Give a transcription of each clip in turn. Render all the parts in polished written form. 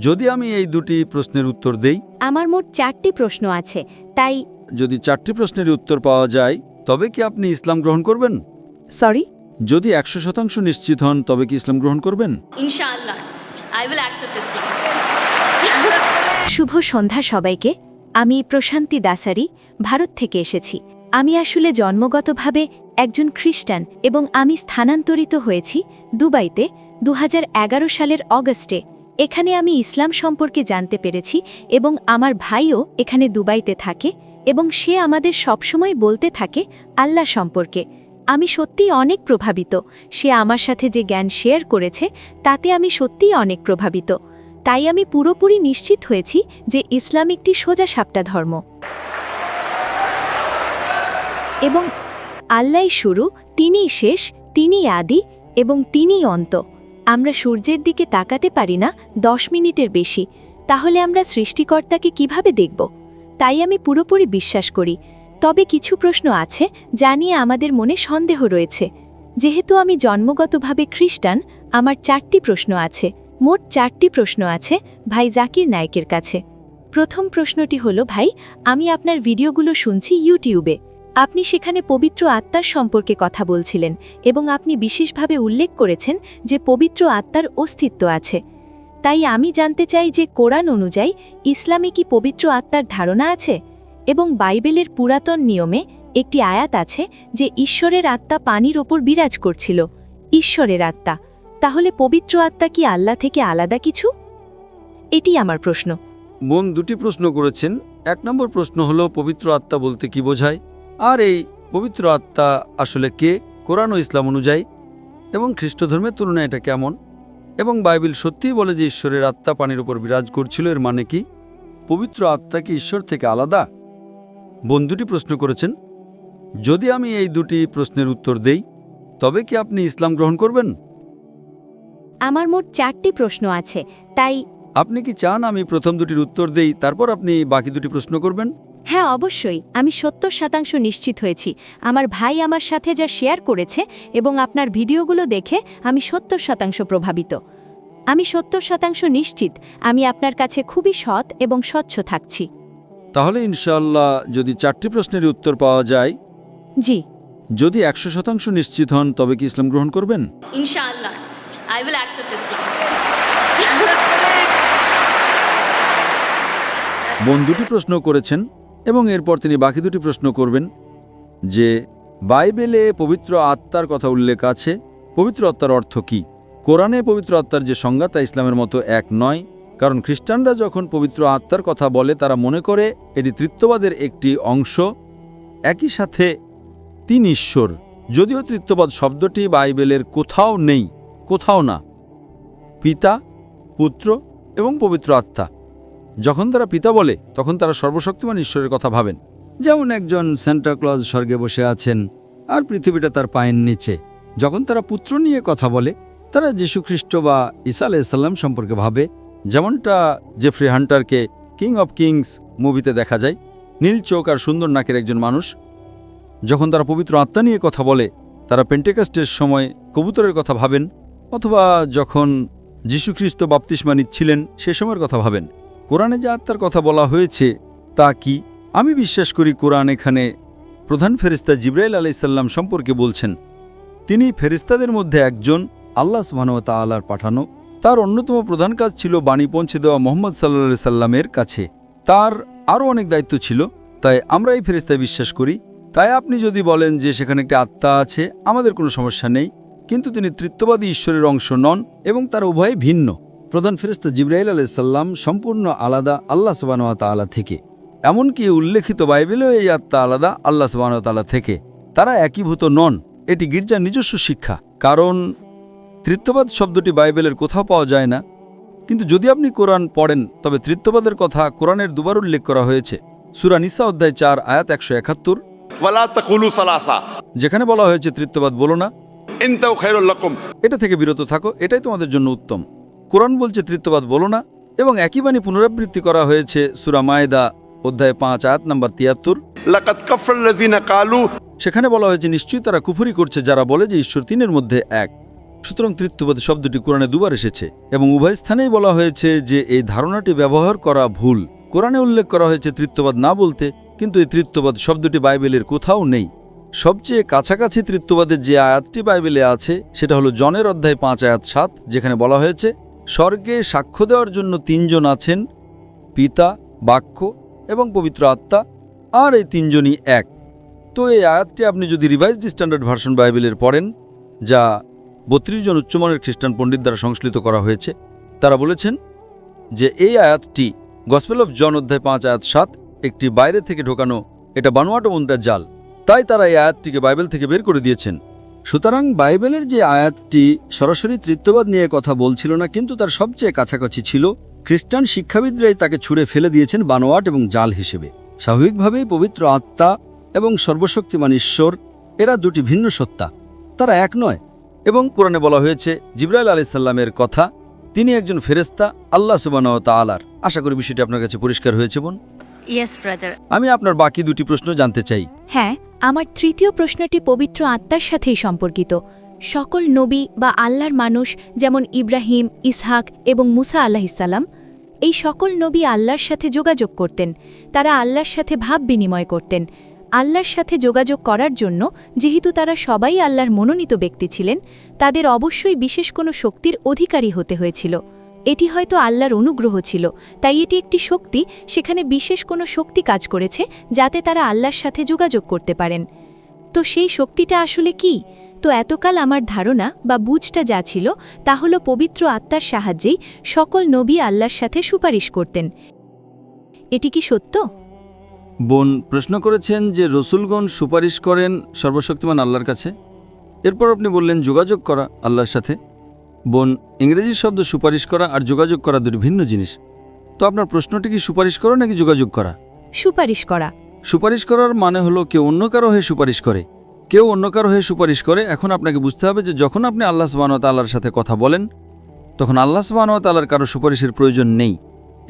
যদি আমি এই দুটি প্রশ্নের উত্তর দেই, আমার মোট 4টি প্রশ্ন আছে, তাই যদি 4টি প্রশ্নের উত্তর পাওয়া যায় তবে কি আপনি ইসলাম গ্রহণ করবেন? সরি যদি 100% নিশ্চিত হন তবে কি ইসলাম গ্রহণ করবেন? Inshallah, I will accept Islam. শুভ সন্ধ্যা সবাইকে। আমি প্রশান্তি দাসারি, ভারত থেকে এসেছি। আমি আসলে জন্মগতভাবে একজন খ্রিস্টান এবং আমি স্থানান্তরিত হয়েছি দুবাইতে 2011 সালের অগস্টে। এখানে আমি ইসলাম সম্পর্কে জানতে পেরেছি এবং আমার ভাইও এখানে দুবাইতে থাকে এবং সে আমাদের সবসময় বলতে থাকে আল্লাহ সম্পর্কে। আমি সত্যিই অনেক প্রভাবিত। সে আমার সাথে যে জ্ঞান শেয়ার করেছে তাতে আমি সত্যিই অনেক প্রভাবিত। তাই আমি পুরোপুরি নিশ্চিত হয়েছি যে ইসলাম একটি সোজাসাপটা ধর্ম এবং আল্লাহই শুরু, তিনিই শেষ, তিনিই আদি এবং তিনিই অন্ত। আমরা সূর্যের দিকে তাকাতে পারি না 10 মিনিটের বেশি, তাহলে আমরা সৃষ্টিকর্তাকে কিভাবে দেখব? তাই আমি পুরোপুরি বিশ্বাস করি। তবে কিছু প্রশ্ন আছে যা নিয়ে আমাদের মনে সন্দেহ রয়েছে। যেহেতু আমি জন্মগতভাবে খ্রিস্টান, আমার 4টি প্রশ্ন আছে। মোট 4টি প্রশ্ন আছে ভাই জাকির নায়েকের কাছে। প্রথম প্রশ্নটি হলো, ভাই আমি আপনার ভিডিওগুলো শুনছি ইউটিউবে। আপনি সেখানে পবিত্র আত্মার সম্পর্কে কথা বলছিলেন এবং আপনি বিশেষভাবে উল্লেখ করেছেন যে পবিত্র আত্মার অস্তিত্ব আছে। তাই আমি জানতে চাই যে কোরআন অনুযায়ী ইসলামে কি পবিত্র আত্মার ধারণা আছে? এবং বাইবেলের পুরাতন নিয়মে একটি আয়াত আছে যে ঈশ্বরের আত্মা পানির ওপর বিরাজ করছিল। ঈশ্বরের আত্মা, তাহলে পবিত্র আত্মা কি আল্লাহ থেকে আলাদা কিছু? এটি আমার প্রশ্ন। বোন দুটি প্রশ্ন করেছেন। 1 নম্বর প্রশ্ন হলো পবিত্র আত্মা বলতে কি বোঝায়, আর এই পবিত্র আত্মা আসলে কে কোরআন ও ইসলাম অনুযায়ী, এবং খ্রিস্ট ধর্মের তুলনায় এটা কেমন, এবং বাইবেল সত্যিই বলে যে ঈশ্বরের আত্মা পানির উপর বিরাজ করছিল, এর মানে কি? পবিত্র আত্মা কি ঈশ্বর থেকে আলাদা? বোন দুটি প্রশ্ন করেছেন। যদি আমি এই দুটি প্রশ্নের উত্তর দেই তবে কি আপনি ইসলাম গ্রহণ করবেন? আমার মোট 4টি প্রশ্ন আছে, তাই আপনি কি চান আমি প্রথম দুটির উত্তর দেই, তারপর আপনি বাকি দুটি প্রশ্ন করবেন? হ্যাঁ, অবশ্যই। আমি 70% নিশ্চিত হয়েছি। আমার ভাই আমার সাথে যা শেয়ার করেছে এবং আপনার ভিডিওগুলো দেখে আমি 70% প্রভাবিত। আমি 70% নিশ্চিত আমি আপনার কাছে খুবই সৎ এবং স্বচ্ছ থাকছি। তাহলে ইনশাআল্লাহ যদি 4টি প্রশ্নের উত্তর পাওয়া যায়, জি। যদি 100% নিশ্চিত হন তবে কি ইসলাম গ্রহণ করবেন? Inshallah, I will accept Islam. বোন দুটি প্রশ্ন করেছেন এবং এরপর তিনি বাকি দুটি প্রশ্ন করবেন যে বাইবেলে পবিত্র আত্মার কথা উল্লেখ আছে, পবিত্র আত্মার অর্থ কি? কোরআনে পবিত্র আত্মার যে সংজ্ঞা তা ইসলামের মতো এক নয়, কারণ খ্রিস্টানরা যখন পবিত্র আত্মার কথা বলে তারা মনে করে এটি ত্রিত্ববাদের একটি অংশ। একই সাথে 3 ঈশ্বর, যদিও ত্রিত্ববাদ শব্দটি বাইবেলের কোথাও নেই, কোথাও না। পিতা, পুত্র এবং পবিত্র আত্মা। যখন তারা পিতা বলে তখন তারা সর্বশক্তিমান ঈশ্বরের কথা ভাবেন, যেমন একজন সান্টা ক্লজ স্বর্গে বসে আছেন আর পৃথিবীটা তার পায়ের নিচে। যখন তারা পুত্র নিয়ে কথা বলে তারা যীশুখ্রিস্ট বা ঈসা আলাইহিস সালাম সম্পর্কে ভাবে, যেমনটা জেফ্রি হান্টারকে কিং অব কিংস মুভিতে দেখা যায়, নীল চোখ আর সুন্দর নাকের একজন মানুষ। যখন তারা পবিত্র আত্মা নিয়ে কথা বলে তারা পেন্টেকস্টের সময় কবুতরের কথা ভাবেন, অথবা যখন যীশুখ্রিস্ট বাপ্তিস্মা নিচ্ছিলেন সে সময়ের কথা ভাবেন। কোরআনে যে আত্মার কথা বলা হয়েছে তা কি? আমি বিশ্বাস করি কোরআন এখানে প্রধান ফেরেশতা জিবরাইল আলাইহিস সালাম সম্পর্কে বলছেন। তিনি ফেরেশতাদের মধ্যে একজন, আল্লাহ সুবহানাহু ওয়া তাআলার পাঠানো। তার অন্যতম প্রধান কাজ ছিল বাণী পৌঁছে দেওয়া মুহাম্মদ সাল্লাল্লাহু আলাইহি সাল্লামের কাছে। তার আরও অনেক দায়িত্ব ছিল, তাই আমরা এই ফেরেশতায় বিশ্বাস করি। তাই আপনি যদি বলেন যে সেখানে একটি আত্মা আছে, আমাদের কোনো সমস্যা নেই, কিন্তু তিনি ত্রিত্ববাদী ঈশ্বরের অংশ নন এবং তার উভয় ভিন্ন। প্রধান ফেরেশতা জিবরাইল আলাইহিস সালাম সম্পূর্ণ আলাদা আল্লাহ সুবহানাহু ওয়া তাআলা থেকে। এমনকি উল্লেখিত বাইবেলেও এই আত্মা আলাদা আল্লাহ সুবহানাহু ওয়া তাআলা থেকে। তারা একীভূত নন। এটি গির্জার নিজস্ব শিক্ষা, কারণ ত্রিত্ববাদ শব্দটি বাইবেলের কোথাও পাওয়া যায় না। কিন্তু যদি আপনি কোরআন পড়েন তবে ত্রিত্ববাদের কথা কোরআনের দুবার উল্লেখ করা হয়েছে। সূরা নিসা অধ্যায় 4 আয়াত 171, ওয়ালা তাকুলু সালাসা, যেখানে বলা হয়েছে ত্রিত্ববাদ বলো না, ইনতাউ খায়রুল লাকুম, এটা থেকে বিরত থাকো, এটাই তোমাদের জন্য উত্তম। কোরআন বলছে ত্রিত্ববাদ বলো না, এবং একই বাণী পুনরাবৃত্তি করা হয়েছে সূরা মায়েদা অধ্যায় 5 আয়াত নাম্বার 73। লাকাদ কাফারাল্লাযিনা ক্বালু, সেখানে বলা হয়েছে নিশ্চয়ই তারা কুফরি করছে যারা বলে যে ঈশ্বর তিনের মধ্যে এক। সুতরাং তৃত্ববাদ শব্দটি কোরআনে দুবার এসেছে এবং উভয় স্থানেই বলা হয়েছে যে এই ধারণাটি ব্যবহার করা ভুল। কোরআনে উল্লেখ করা হয়েছে তৃত্ববাদ না বলতে, কিন্তু এই তৃত্ববাদ শব্দটি বাইবেলের কোথাও নেই। সবচেয়ে কাছাকাছি তৃত্ববাদের যে আয়াতটি বাইবেলে আছে সেটা হলো জনের অধ্যায় 5 আয়াত 7, যেখানে বলা হয়েছে স্বর্গে সাক্ষ্য দেওয়ার জন্য 3 জন আছেন, পিতা, বাক্য এবং পবিত্র আত্মা, আর এই 3 জনই এক। তো এই আয়াতটি আপনি যদি রিভাইজড স্ট্যান্ডার্ড ভার্সন বাইবেলের পড়েন, যা 32 জন উচ্চমানের খ্রিস্টান পণ্ডিত দ্বারা সংশ্লিষ্ট করা হয়েছে, তারা বলেছেন যে এই আয়াতটি গসপেল অফ জন অধ্যায় 5 আয়াত 7 একটি বাইরে থেকে ঢোকানো, এটা বানোয়াটো মুদ্রার জাল। তাই তারা এই আয়াতটিকে বাইবেল থেকে বের করে দিয়েছেন। সুতরাং বাইবেলের যে আয়াতটি সরাসরি তৃত্ববাদ নিয়ে কথা বলছিল না, কিন্তু তার সবচেয়ে কাছাকাছি ছিল। খ্রিস্টান শিক্ষাবিদরাই তাকে ছুঁড়ে ফেলে দিয়েছেন বানোয়াট এবং জাল হিসেবে। স্বাভাবিকভাবেই পবিত্র আত্মা এবং সর্বশক্তিমান ঈশ্বর এরা দুটি ভিন্ন সত্তা, তারা এক নয়। এবং কোরআনে বলা হয়েছে জিবরাইল আলাইহিস সালামের কথা, তিনি একজন ফেরেশতা আল্লাহ সুবহানাহু ওয়া তাআলার। আশা করি বিষয়টি আপনার কাছে পরিষ্কার হয়েছে বোন। Yes, brother. আমি আপনার বাকি দুটি প্রশ্ন জানতে চাই। হ্যাঁ, আমার তৃতীয় প্রশ্নটি পবিত্র আত্মার সাথেই সম্পর্কিত। সকল নবী বা আল্লাহর মানুষ, যেমন ইব্রাহিম, ইসহাক এবং মুসা আলাইহিসসালাম, এই সকল নবী আল্লাহর সাথে যোগাযোগ করতেন। তারা আল্লাহর সাথে ভাব বিনিময় করতেন। আল্লাহর সাথে যোগাযোগ করার জন্য যেহেতু তারা সবাই আল্লাহর মনোনীত ব্যক্তি ছিলেন, তাদের অবশ্যই বিশেষ কোনো শক্তির অধিকারী হতে হয়েছিল। এটি হয়তো আল্লাহর অনুগ্রহ ছিল, তাই এটি একটি শক্তি, সেখানে বিশেষ কোনো শক্তি কাজ করেছে যাতে তারা আল্লাহর সাথে যোগাযোগ করতে পারেন। তো সেই শক্তিটা আসলে কি? তো এতকাল আমার ধারণা বা বুঝটা যা ছিল তা হলো পবিত্র আত্মার সাহায্যেই সকল নবী আল্লাহর সাথে সুপারিশ করতেন। এটি কি সত্য? বোন প্রশ্ন করেছেন যে রসুলগণ সুপারিশ করেন সর্বশক্তিমান আল্লাহর কাছে। এরপর আপনি বললেন যোগাযোগ করা আল্লাহর সাথে। বোন, ইংরেজি শব্দ সুপারিশ করা আর যোগাযোগ করা দুটি ভিন্ন জিনিস। তো আপনার প্রশ্নটি কি সুপারিশ করা নাকি যোগাযোগ করা? সুপারিশ করা। সুপারিশ করার মানে হলো কেউ অন্য কারো হয়ে সুপারিশ করে। কেউ অন্য কারো হয়ে সুপারিশ করে। এখন আপনাকে বুঝতে হবে যে যখন আপনি আল্লাহ সুবহানাহু ওয়া তাআলার সাথে কথা বলেন, তখন আল্লাহ সুবহানাহু ওয়া তাআলার কারো সুপারিশের প্রয়োজন নেই।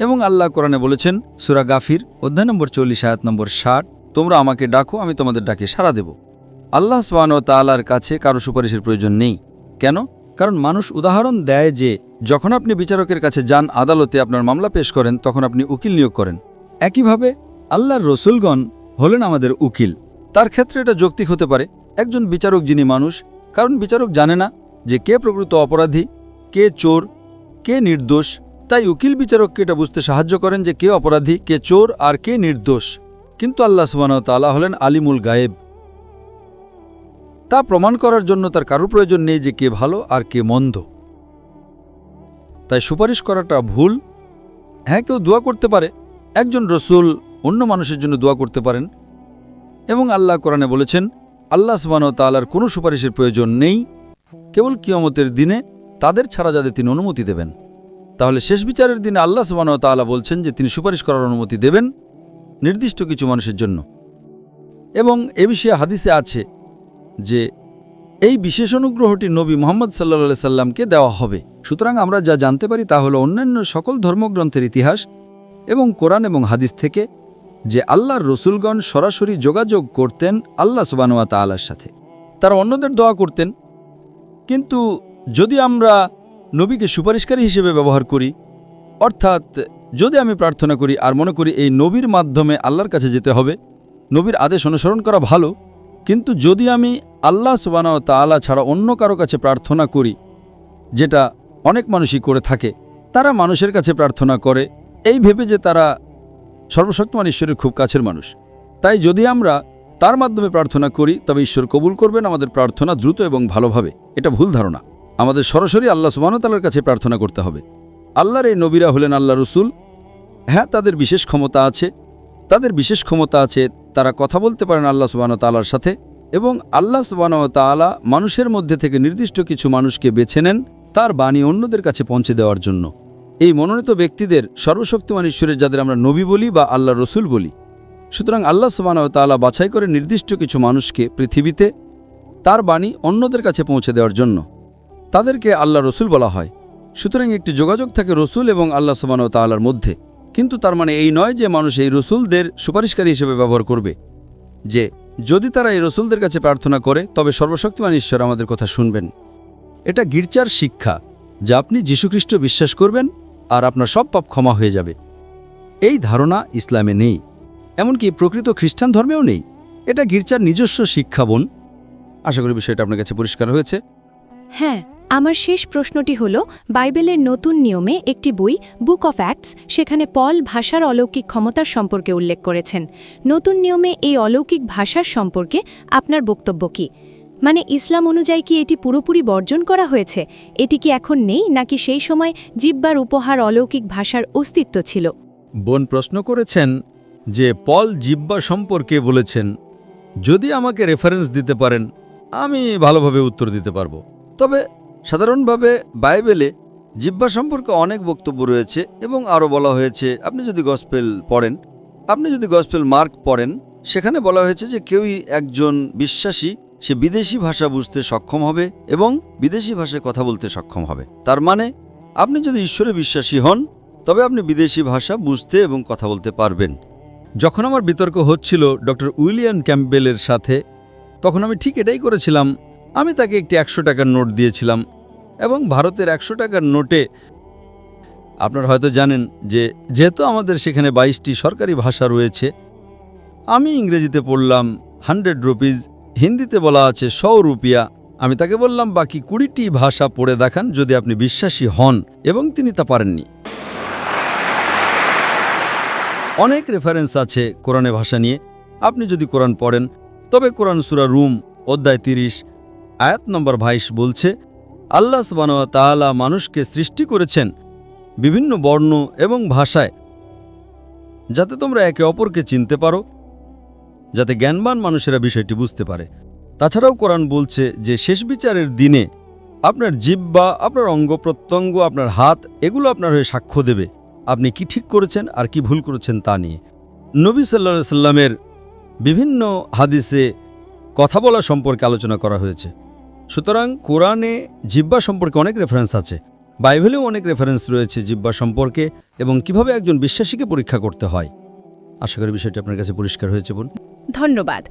এবং আল্লাহ কোরআনে বলেছেন সূরা গাফির অধ্যায় নম্বর 40 আয়াত নম্বর 60, তোমরা আমাকে ডাকো, আমি তোমাদের ডাকে সাড়া দেব। আল্লাহ সুবহানাহু ওয়া তাআলার কাছে কারো সুপারিশের প্রয়োজন নেই। কেন? কারণ মানুষ উদাহরণ দেয় যে যখন আপনি বিচারকের কাছে যান, আদালতে আপনার মামলা পেশ করেন, তখন আপনি উকিল নিয়োগ করেন। একইভাবে আল্লাহর রসুলগণ হলেন আমাদের উকিল। তার ক্ষেত্রে এটা যৌক্তিক হতে পারে একজন বিচারক যিনি মানুষ, কারণ বিচারক জানে না যে কে প্রকৃত অপরাধী, কে চোর, কে নির্দোষ। তাই উকিল বিচারককে এটা বুঝতে সাহায্য করেন যে কে অপরাধী, কে চোর আর কে নির্দোষ। কিন্তু আল্লাহ সুবহানাহু ওয়া তাআলা হলেন আলিমুল গায়েব। তা প্রমাণ করার জন্য তার কারো প্রয়োজন নেই যে কে ভালো আর কে মন্দ। তাই সুপারিশ করাটা ভুল। হ্যাঁ, কেউ দোয়া করতে পারে, একজন রসুল অন্য মানুষের জন্য দোয়া করতে পারেন। এবং আল্লাহ কোরআনে বলেছেন আল্লাহ সুবহানাহু ওয়া তাআলার কোনো সুপারিশের প্রয়োজন নেই, কেবল কিয়ামতের দিনে তাদের ছাড়া যাদের তিনি অনুমতি দেবেন। তাহলে শেষ বিচারের দিনে আল্লাহ সুবহানাহু ওয়া তাআলা বলছেন যে তিনি সুপারিশ করার অনুমতি দেবেন নির্দিষ্ট কিছু মানুষের জন্য। এবং এ বিষয়ে হাদিসে আছে যে এই বিশেষ অনুগ্রহটি নবী মুহাম্মদ সাল্লাল্লাহু আলাইহি সাল্লামকে দেওয়া হবে। সুতরাং আমরা যা জানতে পারি তা হলো অন্যান্য সকল ধর্মগ্রন্থের ইতিহাস এবং কোরআন এবং হাদিস থেকে যে আল্লাহর রসুলগণ সরাসরি যোগাযোগ করতেন আল্লাহ সুবহানাহু ওয়া তাআলার সাথে। তারা অন্যদের দোয়া করতেন। কিন্তু যদি আমরা নবীকে সুপারিশকারী হিসেবে ব্যবহার করি, অর্থাৎ যদি আমি প্রার্থনা করি আর মনে করি এই নবীর মাধ্যমে আল্লাহর কাছে যেতে হবে, নবীর আদেশ অনুসরণ করা ভালো, কিন্তু যদি আমি আল্লাহ সুবহানাহু ওয়া তাআলা ছাড়া অন্য কারো কাছে প্রার্থনা করি, যেটা অনেক মানুষই করে থাকে, তারা মানুষের কাছে প্রার্থনা করে এই ভেবে যে তারা সর্বশক্তিমান ঈশ্বরের খুব কাছের মানুষ। তাই যদি আমরা তার মাধ্যমে প্রার্থনা করি তবে ঈশ্বর কবুল করবেন আমাদের প্রার্থনা দ্রুত এবং ভালোভাবে। এটা ভুল ধারণা। আমাদের সরাসরি আল্লাহ সুবহানাহু ওয়া তাআলার কাছে প্রার্থনা করতে হবে। আল্লাহর এই নবীরা হলেন আল্লাহ রসুল। হ্যাঁ, তাদের বিশেষ ক্ষমতা আছে, তারা কথা বলতে পারেন আল্লাহ সুবহানাহু ওয়া তাআলার সাথে। এবং আল্লাহ সুবহানাহু ওয়া তাআলা মানুষের মধ্যে থেকে নির্দিষ্ট কিছু মানুষকে বেছে নেন তার বাণী অন্যদের কাছে পৌঁছে দেওয়ার জন্য। এই মনোনীত ব্যক্তিদের সর্বশক্তিমান ঈশ্বরের যাদের আমরা নবী বলি বা আল্লাহ রসুল বলি। সুতরাং আল্লাহ সুবহানাহু ওয়া তাআলা বাছাই করে নির্দিষ্ট কিছু মানুষকে পৃথিবীতে তার বাণী অন্যদের কাছে পৌঁছে দেওয়ার জন্য, তাদেরকে আল্লাহ রসুল বলা হয়। সুতরাং একটি যোগাযোগ থাকে রসুল এবং আল্লাহ সুবহানাহু ওয়া তাআলার মধ্যে। কিন্তু তার মানে এই নয় যে মানুষ এই রসুলদের সুপারিশকারী হিসেবে ব্যবহার করবে, যে যদি তারা এই রসুলদের কাছে প্রার্থনা করে তবে সর্বশক্তিমান ঈশ্বর আমাদের কথা শুনবেন। এটা গির্জার শিক্ষা, যা আপনি যীশুখ্রিস্ট বিশ্বাস করবেন আর আপনার সব পাপ ক্ষমা হয়ে যাবে। এই ধারণা ইসলামে নেই, এমনকি প্রকৃত খ্রিস্টান ধর্মেও নেই। এটা গির্জার নিজস্ব শিক্ষা বোন। আশা করি বিষয়টা আপনার কাছে পরিষ্কার হয়েছে। হ্যাঁ, আমার শেষ প্রশ্নটি হল, বাইবেলের নতুন নিয়মে একটি বই বুক অফ অ্যাক্টস, সেখানে পল ভাষার অলৌকিক ক্ষমতার সম্পর্কে উল্লেখ করেছেন। নতুন নিয়মে এই অলৌকিক ভাষার সম্পর্কে আপনার বক্তব্য কি? মানে ইসলাম অনুযায়ী কি এটি পুরোপুরি বর্জন করা হয়েছে? এটি কি এখন নেই, নাকি সেই সময় জিহ্বার উপহার অলৌকিক ভাষার অস্তিত্ব ছিল? বোন প্রশ্ন করেছেন যে পল জিহ্বা সম্পর্কে বলেছেন। যদি আমাকে রেফারেন্স দিতে পারেন আমি ভালোভাবে উত্তর দিতে পারবো। তবে সাধারণভাবে বাইবেলে জিহ্বা সম্পর্কে অনেক বক্তব্য রয়েছে এবং আরও বলা হয়েছে। আপনি যদি গসপেল পড়েন, আপনি যদি গসপেল মার্ক পড়েন, সেখানে বলা হয়েছে যে কেউই একজন বিশ্বাসী সে বিদেশি ভাষা বুঝতে সক্ষম হবে এবং বিদেশি ভাষায় কথা বলতে সক্ষম হবে। তার মানে আপনি যদি ঈশ্বরে বিশ্বাসী হন তবে আপনি বিদেশি ভাষা বুঝতে এবং কথা বলতে পারবেন। যখন আমার বিতর্ক হচ্ছিল ডক্টর উইলিয়াম ক্যাম্পবেলের সাথে, তখন আমি ঠিক এটাই করেছিলাম। আমি তাকে একটি 100 টাকার নোট দিয়েছিলাম এবং ভারতের 100 টাকার নোটে আপনারা হয়তো জানেন যে যেহেতু আমাদের সেখানে 22টি সরকারি ভাষা রয়েছে, আমি ইংরেজিতে পড়লাম 100 রুপিজ, হিন্দিতে বলা আছে 100 রুপিয়া। আমি তাকে বললাম বাকি 20টি ভাষা পড়ে দেখান যদি আপনি বিশ্বাসী হন, এবং তিনি তা পারেননি। অনেক রেফারেন্স আছে কোরআনে ভাষা নিয়ে। আপনি যদি কোরআন পড়েন তবে কোরআন সূরা রুম অধ্যায় 30 আয়াত নম্বর 22 বলছে, আল্লাহ সুবহানাহু ওয়া তাআলা মানুষকে সৃষ্টি করেছেন বিভিন্ন বর্ণ এবং ভাষায়, যাতে তোমরা একে অপরকে চিনতে পারো, যাতে জ্ঞানবান মানুষেরা বিষয়টি বুঝতে পারে। তাছাড়াও কোরআন বলছে যে শেষ বিচারের দিনে আপনার জিহ্বা, আপনার অঙ্গ প্রত্যঙ্গ, আপনার হাত, এগুলো আপনার হয়ে সাক্ষ্য দেবে আপনি কি ঠিক করেছেন আর কি ভুল করেছেন তা নিয়ে। নবী সাল্লাল্লাহু আলাইহি সাল্লামের বিভিন্ন হাদিসে কথা বলা সম্পর্কে আলোচনা করা হয়েছে। সুতরাং কোরআনে জিহ্বা সম্পর্কে অনেক রেফারেন্স আছে, বাইবেলেও অনেক রেফারেন্স রয়েছে জিহ্বা সম্পর্কে এবং কিভাবে একজন বিশ্বাসীকে পরীক্ষা করতে হয়। আশা করি বিষয়টি আপনার কাছে পরিষ্কার হয়েছে বোন। ধন্যবাদ।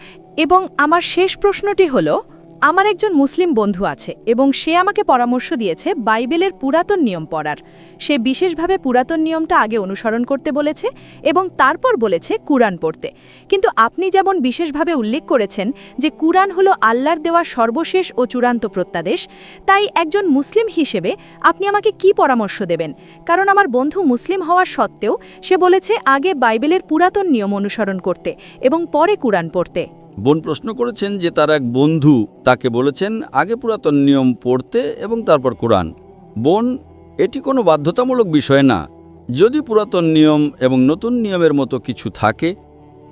এবং আমার শেষ প্রশ্নটি হলো, আমার একজন মুসলিম বন্ধু আছে এবং সে আমাকে পরামর্শ দিয়েছে বাইবেলের পুরাতন নিয়ম পড়ার। সে বিশেষভাবে পুরাতন নিয়মটা আগে অনুসরণ করতে বলেছে এবং তারপর বলেছে কুরআন পড়তে। কিন্তু আপনি যেমন বিশেষভাবে উল্লেখ করেছেন যে কুরআন হলো আল্লাহর দেওয়া সর্বশেষ ও চূড়ান্ত প্রত্যাদেশ, তাই একজন মুসলিম হিসেবে আপনি আমাকে কি পরামর্শ দেবেন? কারণ আমার বন্ধু মুসলিম হওয়ার সত্ত্বেও সে বলেছে আগে বাইবেলের পুরাতন নিয়ম অনুসরণ করতে এবং পরে কুরআন পড়তে। বোন প্রশ্ন করেছেন যে তার এক বন্ধু তাকে বলেছেন আগে পুরাতন নিয়ম পড়তে এবং তারপর কোরআন। বোন, এটি কোনো বাধ্যতামূলক বিষয় না। যদি পুরাতন নিয়ম এবং নতুন নিয়মের মতো কিছু থাকে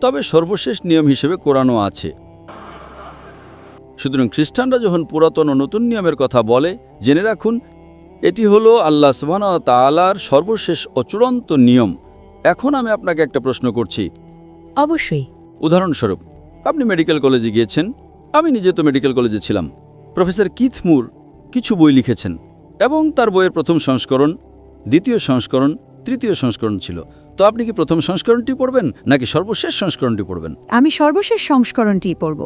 তবে সর্বশেষ নিয়ম হিসেবে কোরআনও আছে। সুতরাং খ্রিস্টানরা যখন পুরাতন ও নতুন নিয়মের কথা বলে, জেনে রাখুন এটি হলো আল্লাহ সুবহানাহু ওয়া তাআলার সর্বশেষ ও চূড়ান্ত নিয়ম। এখন আমি আপনাকে একটা প্রশ্ন করছি। অবশ্যই। উদাহরণস্বরূপ, আপনি মেডিকেল কলেজে গিয়েছেন। আমি নিজে তো মেডিকেল কলেজে ছিলাম। প্রফেসর কিথ মুর কিছু বই লিখেছেন এবং তার বইয়ের প্রথম সংস্করণ, দ্বিতীয় সংস্করণ, তৃতীয় সংস্করণ ছিল। তো আপনি কি প্রথম সংস্করণটি পড়বেন নাকি সর্বশেষ সংস্করণটি পড়বেন? আমি সর্বশেষ সংস্করণটি পড়ব।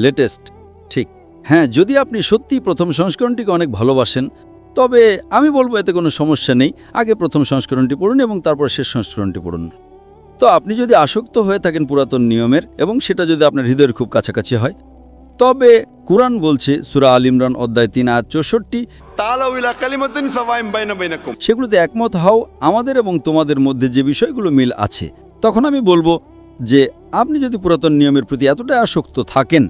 লেটেস্ট, ঠিক। হ্যাঁ, যদি আপনি সত্যিই প্রথম সংস্করণটিকে অনেক ভালোবাসেন তবে আমি বলবো এতে কোনো সমস্যা নেই। আগে প্রথম সংস্করণটি পড়ুন এবং তারপর শেষ সংস্করণটি পড়ুন। তো আপনি যদি আসক্ত হয়ে থাকেন পুরাতন নিয়মের এবং সেটা যদি আপনার হৃদয়ের খুব কাছাকাছি হয়, তবে কুরআন বলছে সূরা আল ইমরান অধ্যায় 3 আয়াত 64, তাআলাউ ইলা কালিমাতিন সাওয়াইন বাইনা বাইনাকুম। সেগুলোতে একমত হও আমাদের এবং তোমাদের মধ্যে যে বিষয়গুলো মিল আছে। তখন আমি বলবো যে আপনি যদি পুরাতন নিয়মের প্রতি এতটাই আসক্ত থাকেন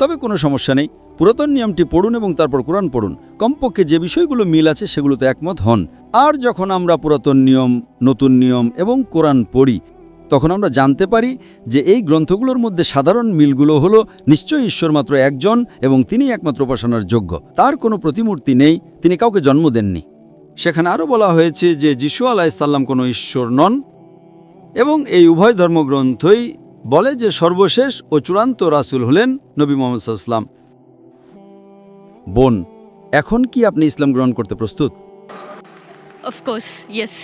তবে কোনো সমস্যা নেই, পুরাতন নিয়মটি পড়ুন এবং তারপর কোরআন পড়ুন। কমপক্ষে যে বিষয়গুলো মিল আছে সেগুলোতে একমত হন। আর যখন আমরা পুরাতন নিয়ম, নতুন নিয়ম এবং কোরআন পড়ি তখন আমরা জানতে পারি যে এই গ্রন্থগুলোর মধ্যে সাধারণ মিলগুলো হলো নিশ্চয়ই ঈশ্বর মাত্র একজন এবং তিনিই একমাত্র উপাসনার যোগ্য। তার কোনো প্রতিমূর্তি নেই, তিনি কাউকে জন্ম দেননি। সেখানে আরও বলা হয়েছে যে যিশু আলাইহিস সালাম কোনো ঈশ্বর নন এবং এই উভয় ধর্মগ্রন্থই বলে যে সর্বশেষ ও চূড়ান্ত রাসূল হলেন নবী মুহাম্মদ সাল্লাল্লাহু আলাইহি ওয়াসাল্লাম। বোন, এখন কি আপনি ইসলাম গ্রহণ করতে প্রস্তুত? Of course, yes.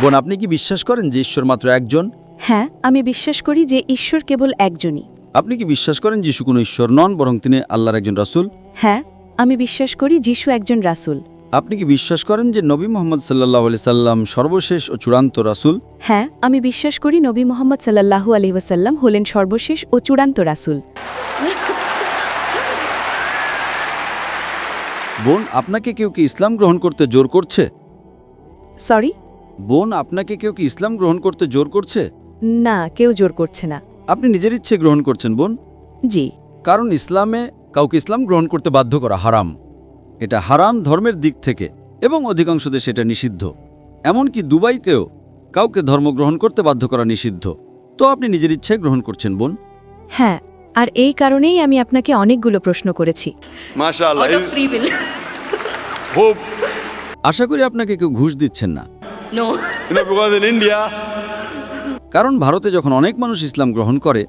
বোন, আপনি কি বিশ্বাস করেন যে ঈশ্বর মাত্র একজন? হ্যাঁ, আমি বিশ্বাস করি যে ঈশ্বর কেবল একজনই। আপনি কি বিশ্বাস করেন যিশু কোনো ঈশ্বর নন, বরং তিনি আল্লাহর একজন রাসূল? হ্যাঁ, আমি বিশ্বাস করি যিশু একজন রাসূল। আপনি কি বিশ্বাস করেন যে নবী মুহাম্মদ সাল্লাল্লাহু আলাইহি সাল্লাম সর্বশেষ ও চূড়ান্ত রাসূল? হ্যাঁ, আমি বিশ্বাস করি নবী মুহাম্মদ সাল্লাল্লাহু আলাইহি ওয়াসাল্লাম হলেন সর্বশেষ ও চূড়ান্ত রাসূল। বোন, আপনাকে কেউ কি ইসলাম গ্রহণ করতে জোর করছে? সরি? বোন, আপনাকে কেউ কি ইসলাম গ্রহণ করতে জোর করছে? না, কেউ জোর করছে না। আপনি নিজের ইচ্ছে গ্রহণ করছেন বোন। জি। কারণ ইসলামে কাউকে ইসলাম গ্রহণ করতে বাধ্য করা হারাম। এটা হারাম ধর্মের দিক থেকে, এবং অধিকাংশ দেশে এটা নিষিদ্ধ। এমনকি দুবাইকেও কাউকে ধর্ম গ্রহণ করতে বাধ্য করা নিষিদ্ধ। তো আপনি নিজের ইচ্ছায় গ্রহণ করছেন বোন। হ্যাঁ, আর এই কারণেই আমি আপনাকে অনেকগুলো প্রশ্ন করেছি। माशाल्लाह Out of free will. hope আশা করি আপনাকে কেউ ঘুষ দিচ্ছেন না। No. because in India কারণ ভারতে যখন অনেক মানুষ ইসলাম গ্রহণ করে,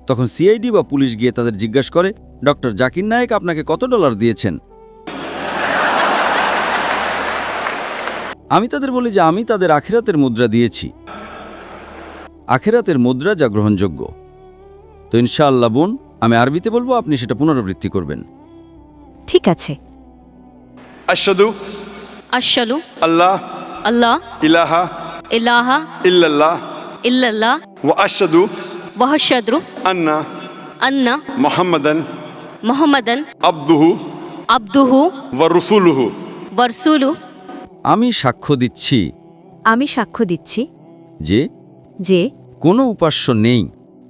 তখন সিআইডি বা পুলিশ গিয়ে তাদের জিজ্ঞাসা করে, ডক্টর জাকির নায়েক আপনাকে কত ডলার দিয়েছেন? আমি তাদের বলি যে আমি তাদের আখিরাতের মুদ্রা দিয়েছি, আখিরাতের মুদ্রা যা গ্রহণযোগ্য। তো ইনশাআল্লাহ বোন, আমি আরবিতে বলবো, আপনি সেটা পুনরাবৃত্তি করবেন। ঠিক আছে। अशहदु Ashhadu अल्लाह Allah इलाहा ilaha इल्लल्लाह illallah व अशहदु wa ashhadu अन्ना anna मुहम्मदन Muhammadan अब्दुहु abduhu व रसूलुहु। wa rasuluhu। আমি সাক্ষ্য দিচ্ছি আমি সাক্ষ্য দিচ্ছি যে যে কোনো উপাস্য নেই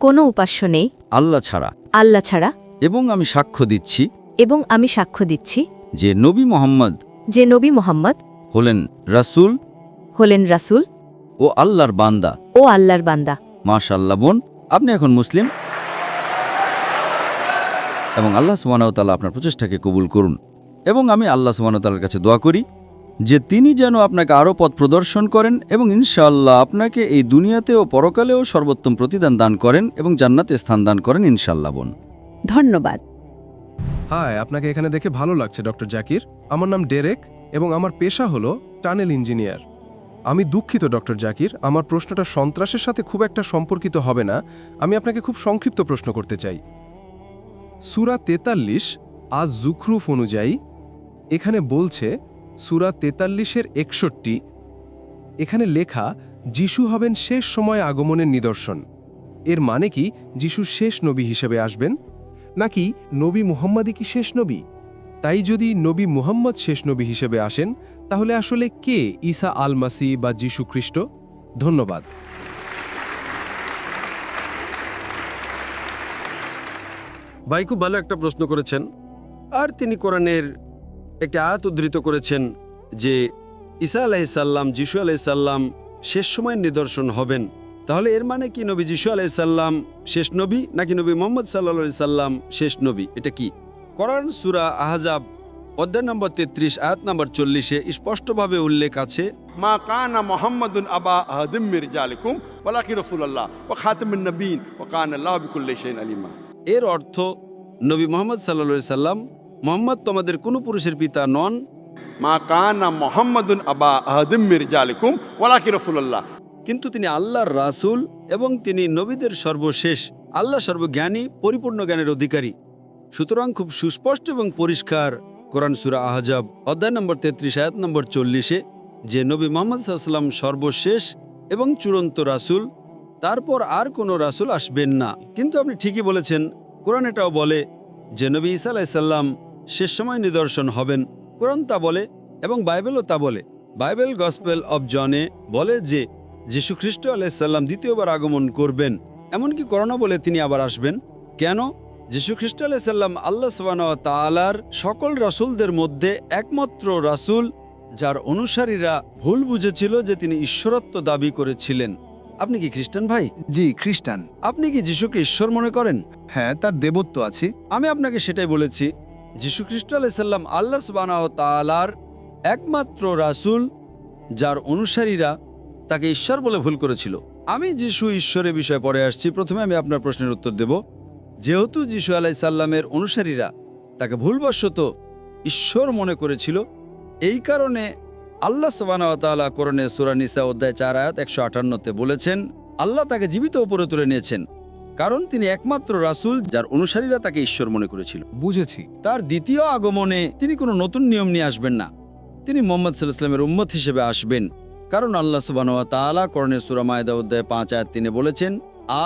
কোনো উপাস্য নেই আল্লাহ ছাড়া, আল্লাহ ছাড়া, এবং আমি সাক্ষ্য দিচ্ছি এবং আমি সাক্ষ্য দিচ্ছি যে নবী মুহাম্মদ যে নবী মুহাম্মদ হলেন রাসূল হলেন রাসূল ও আল্লাহর বান্দা। ও আল্লাহর বান্দা। মাশাআল্লাহ বোন, আপনি এখন মুসলিম, এবং আল্লাহ সুবহানাহু ওয়া তাআলা আপনার প্রচেষ্টাকে কবুল করুন। এবং আমি আল্লাহ সুবহানাহু ওয়া তাআলার কাছে দোয়া করি যে তিনি যেন আপনাকে আরও পথ প্রদর্শন করেন, এবং ইনশাআল্লাহ আপনাকে এই দুনিয়াতে ও পরকালেও সর্বোত্তম প্রতিদান দান করেন এবং জান্নাতে স্থান দান করেন ইনশাআল্লাহ বোন। ধন্যবাদ। হাই, আপনাকে এখানে দেখে ভালো লাগছে ডক্টর জাকির। আমার নাম ডেরেক এবং আমার পেশা হলো টানেল ইঞ্জিনিয়ার। আমি দুঃখিত ডক্টর জাকির, আমার প্রশ্নটা সন্ত্রাসের সাথে খুব একটা সম্পর্কিত হবে না। আমি আপনাকে খুব সংক্ষিপ্ত প্রশ্ন করতে চাই। সূরা 43 আজ জুখরুফ অনুযায়ী এখানে বলছে সূরা 43-এর 61, এখানে লেখা যিশু হবেন শেষ সময় আগমনের নিদর্শন। এর মানে কি যিশু শেষ নবী হিসেবে আসবেন, নাকি নবী মুহাম্মদই কি শেষ নবী? তাই যদি নবী মুহাম্মদ শেষ নবী হিসেবে আসেন, তাহলে আসলে কে ঈসা আল মাসি বা যিশু খ্রিস্ট? ধন্যবাদ। ভাই খুব ভালো একটা প্রশ্ন করেছেন, আর তিনি কোরআনের একটা আয়াত উদ্ধৃত করেছেন যে ঈসা আলাইহিসসালাম, যিশু আলাইহিসসালাম শেষ সময়ের নিদর্শন হবেন। তাহলে এর মানে কি নবী যিশু আলাইহিসসালাম শেষ নবী, নাকি নবী মুহাম্মদ সাল্লাল্লাহু আলাইহি সাল্লাম শেষ নবী? এটা কি? কোরআন সূরা আহজাব অধ্যায় নম্বর 33 আয়াত নম্বর 40-এ স্পষ্টভাবে উল্লেখ আছে, ما كان محمد أبا أحد من رجالكم ولكن رسول الله وخاتم النبيين وكان الله بكل شيء عليما। এর অর্থ নবী মুহাম্মদ সাল্লাল্লাহু আলাইহি সাল্লাম, মুহাম্মদ তোমাদের কোনো পুরুষের পিতা নন, ما كان محمد أبا أحد من رجالكم ولكن رسول الله। কিন্তু তিনি আল্লাহর রাসূল এবং তিনি নবীদের সর্বশেষ, আল্লাহ সর্বজ্ঞানী, পরিপূর্ণ জ্ঞানের অধিকারী। সুতরাং খুব সুস্পষ্ট এবং পরিষ্কার কোরআন সূরা আহজাব অধ্যায় নম্বর 33 আয়াত নম্বর 40-এ যে নবী মুহাম্মদ সাল্লাল্লাহু আলাইহি সাল্লাম সর্বশেষ এবং চূড়ান্ত রাসূল, তারপর আর কোনো রাসূল আসবেন না। কিন্তু আপনি ঠিকই বলেছেন, কোরআন এটাও বলে যে নবী ঈসা আলাইহিস সালাম শেষ সময় নিদর্শন হবেন। কোরআন তা বলে এবং বাইবেলও তা বলে। বাইবেল গসপেল অব জনে বলে যে যীশু খ্রিস্ট আলাইহিস সালাম দ্বিতীয়বার আগমন করবেন। এমনকি কোরআনও বলে তিনি আবার আসবেন। কেন? যীশু খ্রিস্ট আলাইহিস সালাম আল্লাহ সুবহানাহু ওয়া তাআলার সকল রাসূলদের মধ্যে একমাত্র রাসূল যার অনুসারীরা ভুল বুঝেছিল যে তিনি ঈশ্বরত্ব দাবি করেছিলেন। আপনি কি খ্রিস্টান ভাই? জি, খ্রিস্টান। আপনি কি যিশুকে ঈশ্বর মনে করেন? হ্যাঁ, তার দেবত্ব আছে। আমি আপনাকে সেটাই বলেছি। যীশু খ্রিস্ট আলাইহিস সালাম আল্লাহ সুবহানাহু ওয়া তাআলার একমাত্র রাসূল যার অনুসারীরা তাকে ঈশ্বর বলে ভুল করেছিল। আমি যিশু ঈশ্বরের বিষয়ে পরে আসছি। প্রথমে আমি আপনার প্রশ্নের উত্তর দেব। যেহেতু যিশু আলাইহিস সালামের অনুসারীরা তাকে ভুলবশত ঈশ্বর মনে করেছিল, এই কারণে আল্লাহ সুবহানাহু ওয়া তাআলা কোরআনে সূরা নিসা অধ্যায় 4 আয়াত 158-তে বলেছেন আল্লাহ তাকে জীবিত উপরে তুলে নিয়েছেন। কারণ তিনি একমাত্র রাসূল যার অনুসারীরা তাকে ঈশ্বর মনে করেছিল। বুঝেছি। তার দ্বিতীয় আগমনে তিনি কোনো নতুন নিয়ম নিয়ে আসবেন না। তিনি মুহাম্মদ সাল্লাল্লাহু আলাইহি ওয়াসাল্লামের উম্মত হিসেবে আসবেন। কারণ আল্লাহ সুবহানাহু ওয়া তাআলা কোরআনের সূরা মায়েদা অধ্যায় 5 আয়াত 3 বলেছেন,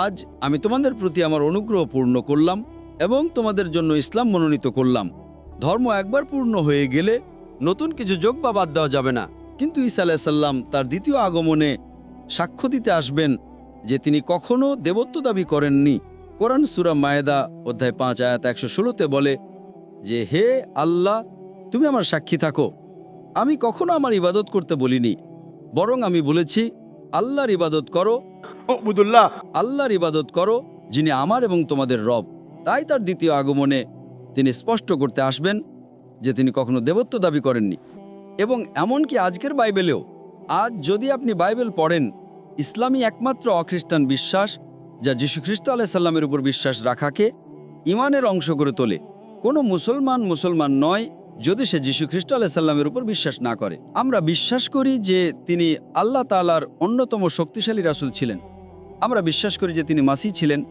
আজ আমি তোমাদের প্রতি আমার অনুগ্রহ পূর্ণ করলাম এবং তোমাদের জন্য ইসলাম মনোনীত করলাম। ধর্ম একবার পূর্ণ হয়ে গেলে নতুন কিছু যোগ বা বাদ দেওয়া যাবে না। কিন্তু ঈসা আলাইহিস সালাম তার দ্বিতীয় আগমনে সাক্ষ্য দিতে আসবেন যে তিনি কখনো দেবত্ব দাবি করেননি। কোরআন সূরা মায়েদা অধ্যায় 5 আয়াত 116 বলে যে, হে আল্লাহ, তুমি আমার সাক্ষী থাকো, আমি কখনো আমার ইবাদত করতে বলিনি, বরং আমি বলেছি আল্লাহর ইবাদত করো, উবুদুল্লাহ। আল্লাহর ইবাদত করো যিনি আমার এবং তোমাদের রব। তাই তার দ্বিতীয় আগমনে তিনি স্পষ্ট করতে আসবেন যে তিনি কখনো দেবত্ব দাবি করেননি। এবং এমনকি আজকের বাইবেলেও, আজ যদি আপনি বাইবেল পড়েন, ইসলামী একমাত্র অখ্রিস্টান বিশ্বাস যা যীশুখ্রিস্ট আলাইহিস সালামের উপর বিশ্বাস রাখাকে ঈমানের অংশ করে তোলে। কোনো মুসলমান নয় যদি সে যীশুখ্রিস্ট আলাইহিস সালামের উপর বিশ্বাস না করে। আমরা বিশ্বাস করি যে তিনি আল্লাহ তাআলার অন্যতম শক্তিশালী রাসূল ছিলেন। আমরা বিশ্বাস করি যে তিনি মাসিহ ছিলেন।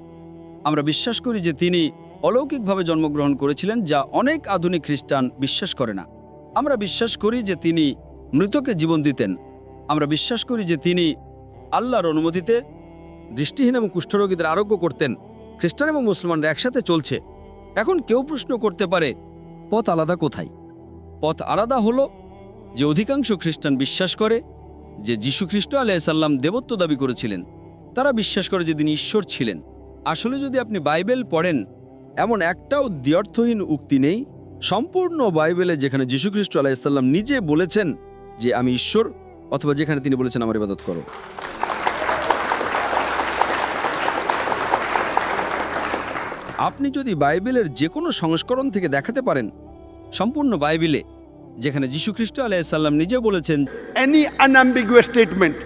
আমরা বিশ্বাস করি যে তিনি অলৌকিকভাবে জন্মগ্রহণ করেছিলেন, যা অনেক আধুনিক খ্রিস্টান বিশ্বাস করে না। আমরা বিশ্বাস করি যে তিনি মৃতকে জীবন দিতেন। আমরা বিশ্বাস করি যে তিনি আল্লাহর অনুমতিতে দৃষ্টিহীন এবং কুষ্ঠরোগীদের আরোগ্য করতেন। খ্রিস্টান এবং মুসলমানরা একসাথে চলছে। এখন কেউ প্রশ্ন করতে পারে, পথ আলাদা কোথায়? পথ আলাদা হলো যে অধিকাংশ খ্রিস্টান বিশ্বাস করে যে যীশুখ্রিস্ট আলাইহিস সালাম দেবত্ব দাবি করেছিলেন। তারা বিশ্বাস করে যে তিনি ঈশ্বর ছিলেন। আসলে যদি আপনি বাইবেল পড়েন, এমন একটাও দ্ব্যর্থহীন উক্তি নেই সম্পূর্ণ বাইবেলে যেখানে যীশুখ্রিস্ট আলাইহিস সালাম নিজে বলেছেন যে আমি ঈশ্বর, অথবা যেখানে তিনি বলেছেন আমার ইবাদত করো। আপনি যদি বাইবেলের যে কোনো সংস্করণ থেকে দেখাতে পারেন সম্পূর্ণ বাইবেলে যেখানে যীশুখ্রিস্ট আলাইহিস সালাম নিজে বলেছেন, Any unambiguous statement,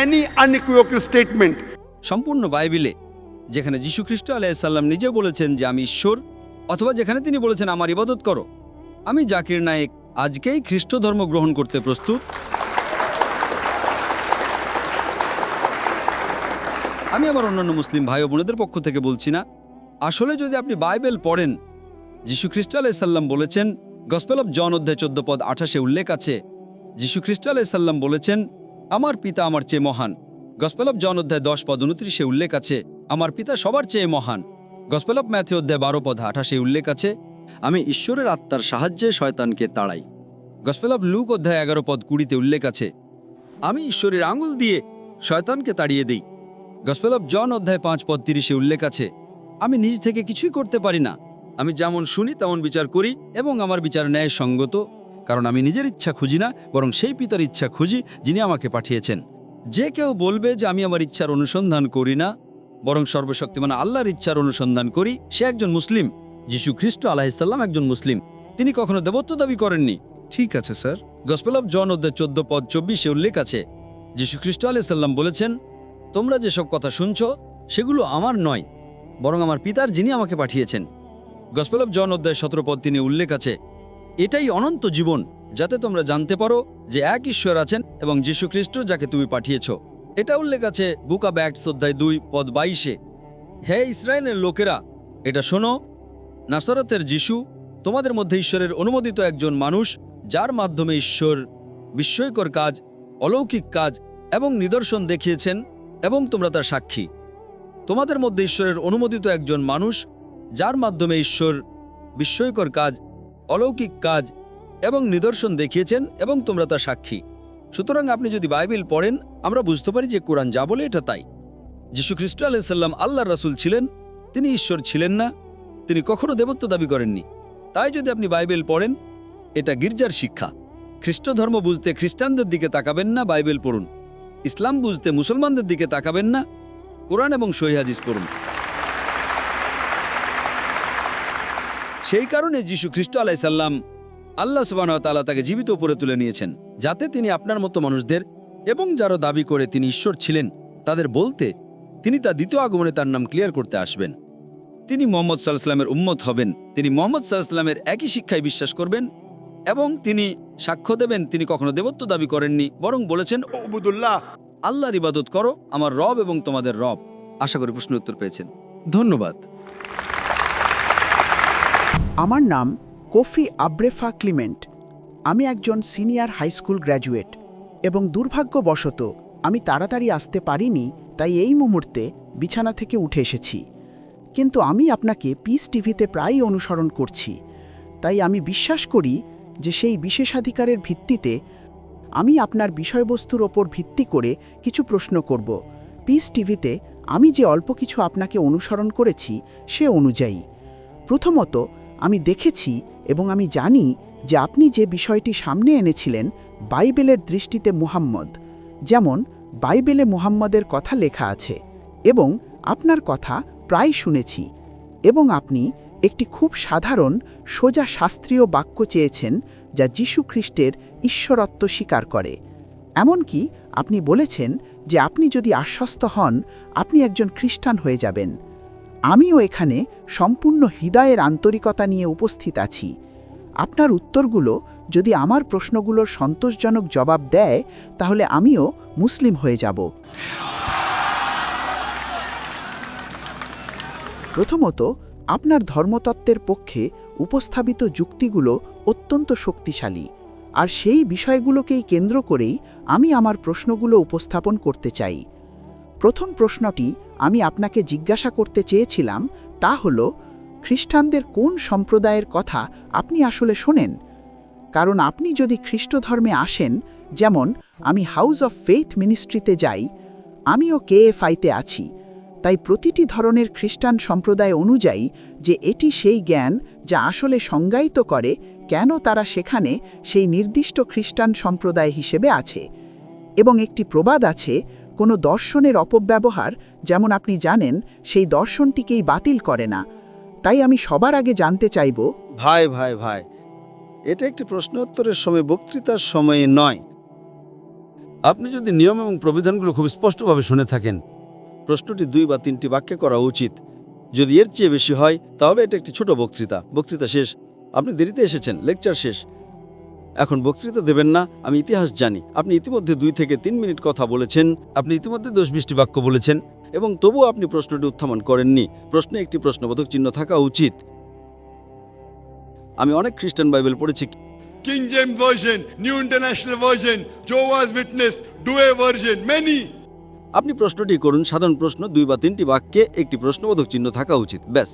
any unequivocal statement, সম্পূর্ণ বাইবেলে যেখানে যীশুখ্রিস্ট আলাইহিস সালাম নিজে বলেছেন যে আমি ঈশ্বর, অথবা যেখানে তিনি বলেছেন আমার ইবাদত করো, আমি জাকির নায়েক আজকেই খ্রিস্ট ধর্ম গ্রহণ করতে প্রস্তুত। আমি আমার অন্যান্য মুসলিম ভাই ও বোনেদের পক্ষ থেকে বলছি না। আসলে যদি আপনি বাইবেল পড়েন, যীশুখ্রিস্ট আলাইহিস সালাম বলেছেন, গসপেল অফ জন অধ্যায় 14 পদ 28 উল্লেখ আছে, যীশুখ্রিস্ট আলাইহিস সালাম বলেছেন আমার পিতা আমার চেয়ে মহান। গসপেল অফ জন অধ্যায় 10 পদ 29 উল্লেখ আছে আমার পিতা সবার চেয়ে মহান। গসপেল অফ ম্যাথিউ অধ্যায় 12 পদ 28 উল্লেখ আছে আমি ঈশ্বরের আত্মার সাহায্যে শয়তানকে তাড়াই। গসপেল অফ লুক অধ্যায় 11 পদ 20 উল্লেখ আছে আমি ঈশ্বরের আঙুল দিয়ে শয়তানকে তাড়িয়ে দেই। গসপেল অফ জন অধ্যায় 5 পদ 30 উল্লেখ আছে আমি নিজ থেকে কিছুই করতে পারি না, আমি যেমন শুনি তেমন বিচার করি এবং আমার বিচার ন্যায়সঙ্গত, কারণ আমি নিজের ইচ্ছা খুঁজি না, বরং সেই পিতার ইচ্ছা খুঁজি যিনি আমাকে পাঠিয়েছেন। যে কেউ বলবে যে আমি আমার ইচ্ছার অনুসন্ধান করি না, বরং সর্বশক্তিমান আল্লাহর ইচ্ছার অনুসন্ধান করি, সে একজন মুসলিম। যীশুখ্রিস্ট আলাইহিস সালাম একজন মুসলিম, তিনি কখনো দেবত্ব দাবি করেননি। ঠিক আছে স্যার। গসপেল অফ জন অধ্যায় 14 পদ 24 উল্লেখ আছে যীশুখ্রিস্ট আলাইহিস সালাম বলেছেন তোমরা যেসব কথা শুনছ সেগুলো আমার নয়, বরং আমার পিতার যিনি আমাকে পাঠিয়েছেন। গসপেল অফ জন অধ্যায় 17 পদ 3 উল্লেখ আছে এটাই অনন্ত জীবন, যাতে তোমরা জানতে পারো যে এক ঈশ্বর আছেন এবং যীশুখ্রিস্ট যাকে তুমি পাঠিয়েছ। এটা উল্লেখ আছে বুক অব অ্যাক্টস অধ্যায় 2 পদ 22। হে ইসরায়েলের লোকেরা, এটা শোনো, নাসরতের যিশু তোমাদের মধ্যে ঈশ্বরের অনুমোদিত একজন মানুষ, যার মাধ্যমে ঈশ্বর বিস্ময়কর কাজ, অলৌকিক কাজ এবং নিদর্শন দেখিয়েছেন এবং তোমরা তার সাক্ষী। তোমাদের মধ্যে ঈশ্বরের অনুমোদিত একজন মানুষ, যার মাধ্যমে ঈশ্বর বিস্ময়কর কাজ, অলৌকিক কাজ এবং নিদর্শন দেখিয়েছেন এবং তোমরা তার সাক্ষী। সুতরাং আপনি যদি বাইবেল পড়েন, আমরা বুঝতে পারি যে কোরআন যা বলে এটা তাই। যীশুখ্রিস্ট আলাইহিস সালাম আল্লাহর রাসূল ছিলেন, তিনি ঈশ্বর ছিলেন না, তিনি কখনো দেবত্ব দাবি করেননি। তাই যদি আপনি বাইবেল পড়েন, এটা গির্জার শিক্ষা। খ্রিস্ট ধর্ম বুঝতে খ্রিস্টানদের দিকে তাকাবেন না, বাইবেল পড়ুন। ইসলাম বুঝতে মুসলমানদের দিকে তাকাবেন না, কোরআন এবং সহিহ হাদিস পড়ুন। সেই কারণে যীশু খ্রিস্ট আলাইহিস সালাম আল্লাহ সুবহানাহু ওয়া তাআলা তাকে জীবিত উপরে তুলে নিয়েছেন, যাতে তিনি আপনার মতো মানুষদের এবং যারা দাবি করে তিনি ঈশ্বর ছিলেন তাদের বলতে তিনি তার দ্বিতীয় আগমনে তার নাম ক্লিয়ার করতে আসবেন। তিনি মুহাম্মদ সাল্লাল্লাহু আলাইহি ওয়াসাল্লামের উম্মত হবেন, তিনি মুহাম্মদ সাল্লাল্লাহু আলাইহি ওয়াসাল্লামের একই শিক্ষায় বিশ্বাস করবেন এবং তিনি সাক্ষ্য দেবেন তিনি কখনো দেবত্ব দাবি করেননি, বরং বলেছেন উবুদুল্লাহ। আল্লাহর ইবাদত করো, আমার রব এবং তোমাদের রব। আশা করি প্রশ্ন উত্তর পেয়েছেন। ধন্যবাদ। আমার নাম কোফি আব্রেফা ক্লিমেন্ট। আমি একজন সিনিয়র হাই স্কুল গ্র্যাজুয়েট এবং দুর্ভাগ্যবশত আমি তাড়াতাড়ি আসতে পারিনি, তাই এই মুহূর্তে বিছানা থেকে উঠে এসেছি। কিন্তু আমি আপনাকে পিস টিভিতে প্রায়ই অনুসরণ করছি, তাই আমি বিশ্বাস করি যে সেই বিশেষাধিকারের ভিত্তিতে আমি আপনার বিষয়বস্তুর ওপর ভিত্তি করে কিছু প্রশ্ন করব। পিস টিভিতে আমি যে অল্প কিছু আপনাকে অনুসরণ করেছি সে অনুযায়ী। প্রথমত, আমি দেখেছি এবং আমি জানি যে আপনি যে বিষয়টি সামনে এনেছিলেন বাইবেলের দৃষ্টিতে মুহাম্মদ, যেমন বাইবেলে মুহাম্মদের কথা লেখা আছে এবং আপনার কথা প্রায় শুনেছি, এবং আপনি একটি খুব সাধারণ সোজা শাস্ত্রীয় বাক্য চেয়েছেন যা যীশু খ্রিস্টের ঈশ্বরত্ব স্বীকার করে। এমনকি আপনি বলেছেন যে আপনি যদি আশ্বস্ত হন আপনি একজন খ্রিস্টান হয়ে যাবেন। আমিও এখানে সম্পূর্ণ হৃদয়ের আন্তরিকতা নিয়ে উপস্থিত আছি। আপনার উত্তরগুলো যদি আমার প্রশ্নগুলোর সন্তোষজনক জবাব দেয় তাহলে আমিও মুসলিম হয়ে যাব। প্রথমত, আপনার ধর্মতত্ত্বের পক্ষে উপস্থাপিত যুক্তিগুলো অত্যন্ত শক্তিশালী, আর সেই বিষয়গুলোকেই কেন্দ্র করেই আমি আমার প্রশ্নগুলো উপস্থাপন করতে চাই। প্রথম প্রশ্নটি আমি আপনাকে জিজ্ঞাসা করতে চেয়েছিলাম তা হল, খ্রিস্টানদের কোন সম্প্রদায়ের কথা আপনি আসলে শোনেন? কারণ আপনি যদি খ্রিস্ট ধর্মে আসেন, যেমন আমি হাউস অফ ফেইথ মিনিস্ট্রিতে যাই, আমিও KFI-তে আছি, তাই প্রতিটি ধরনের খ্রিস্টান সম্প্রদায় অনুযায়ী যে এটি সেই জ্ঞান যা আসলে সংজ্ঞায়িত করে কেন তারা সেখানে সেই নির্দিষ্ট খ্রিস্টান সম্প্রদায় হিসেবে আছে। এবং একটি প্রবাদ আছে, কোনো দর্শনের অপব্যবহার, যেমন আপনি জানেন, সেই দর্শনটিকেই বাতিল করে না। তাই আমি সবার আগে জানতে চাইব, ভাই ভাই ভাই, এটা একটি প্রশ্ন উত্তরের সময়, বক্তৃতার সময়ে নয়। আপনি যদি নিয়ম এবং প্রবিধানগুলো খুব স্পষ্টভাবে শুনে থাকেন, প্রশ্নটি 2 বা 3টি বাক্যে করা উচিত। যদি এর চেয়ে বেশি হয় তাহলে এটা একটি ছোট বক্তৃতা। বক্তৃতা শেষ, আপনি দেরিতে এসেছেন, লেকচার শেষ, এখন বক্তৃতা দেবেন না। আমি ইতিহাস জানি, আপনি ইতিমধ্যে 2 থেকে 3 মিনিট কথা বলেছেন, আপনি ইতিমধ্যে 10-20টি বাক্য বলেছেন, এবং তবুও আপনি প্রশ্নটি উত্থাপন করেননি। প্রশ্নে একটি প্রশ্নবোধক চিহ্ন থাকা উচিত। আমি অনেক খ্রিস্টান বাইবেল পড়েছি, King James Version, New International Version, Jehovah's Witness, Douay Version, many. আপনি প্রশ্নটি করুন, সাধারণ প্রশ্ন, 2 বা 3টি বাক্যে একটি প্রশ্নবোধক চিহ্ন থাকা উচিত, ব্যাস।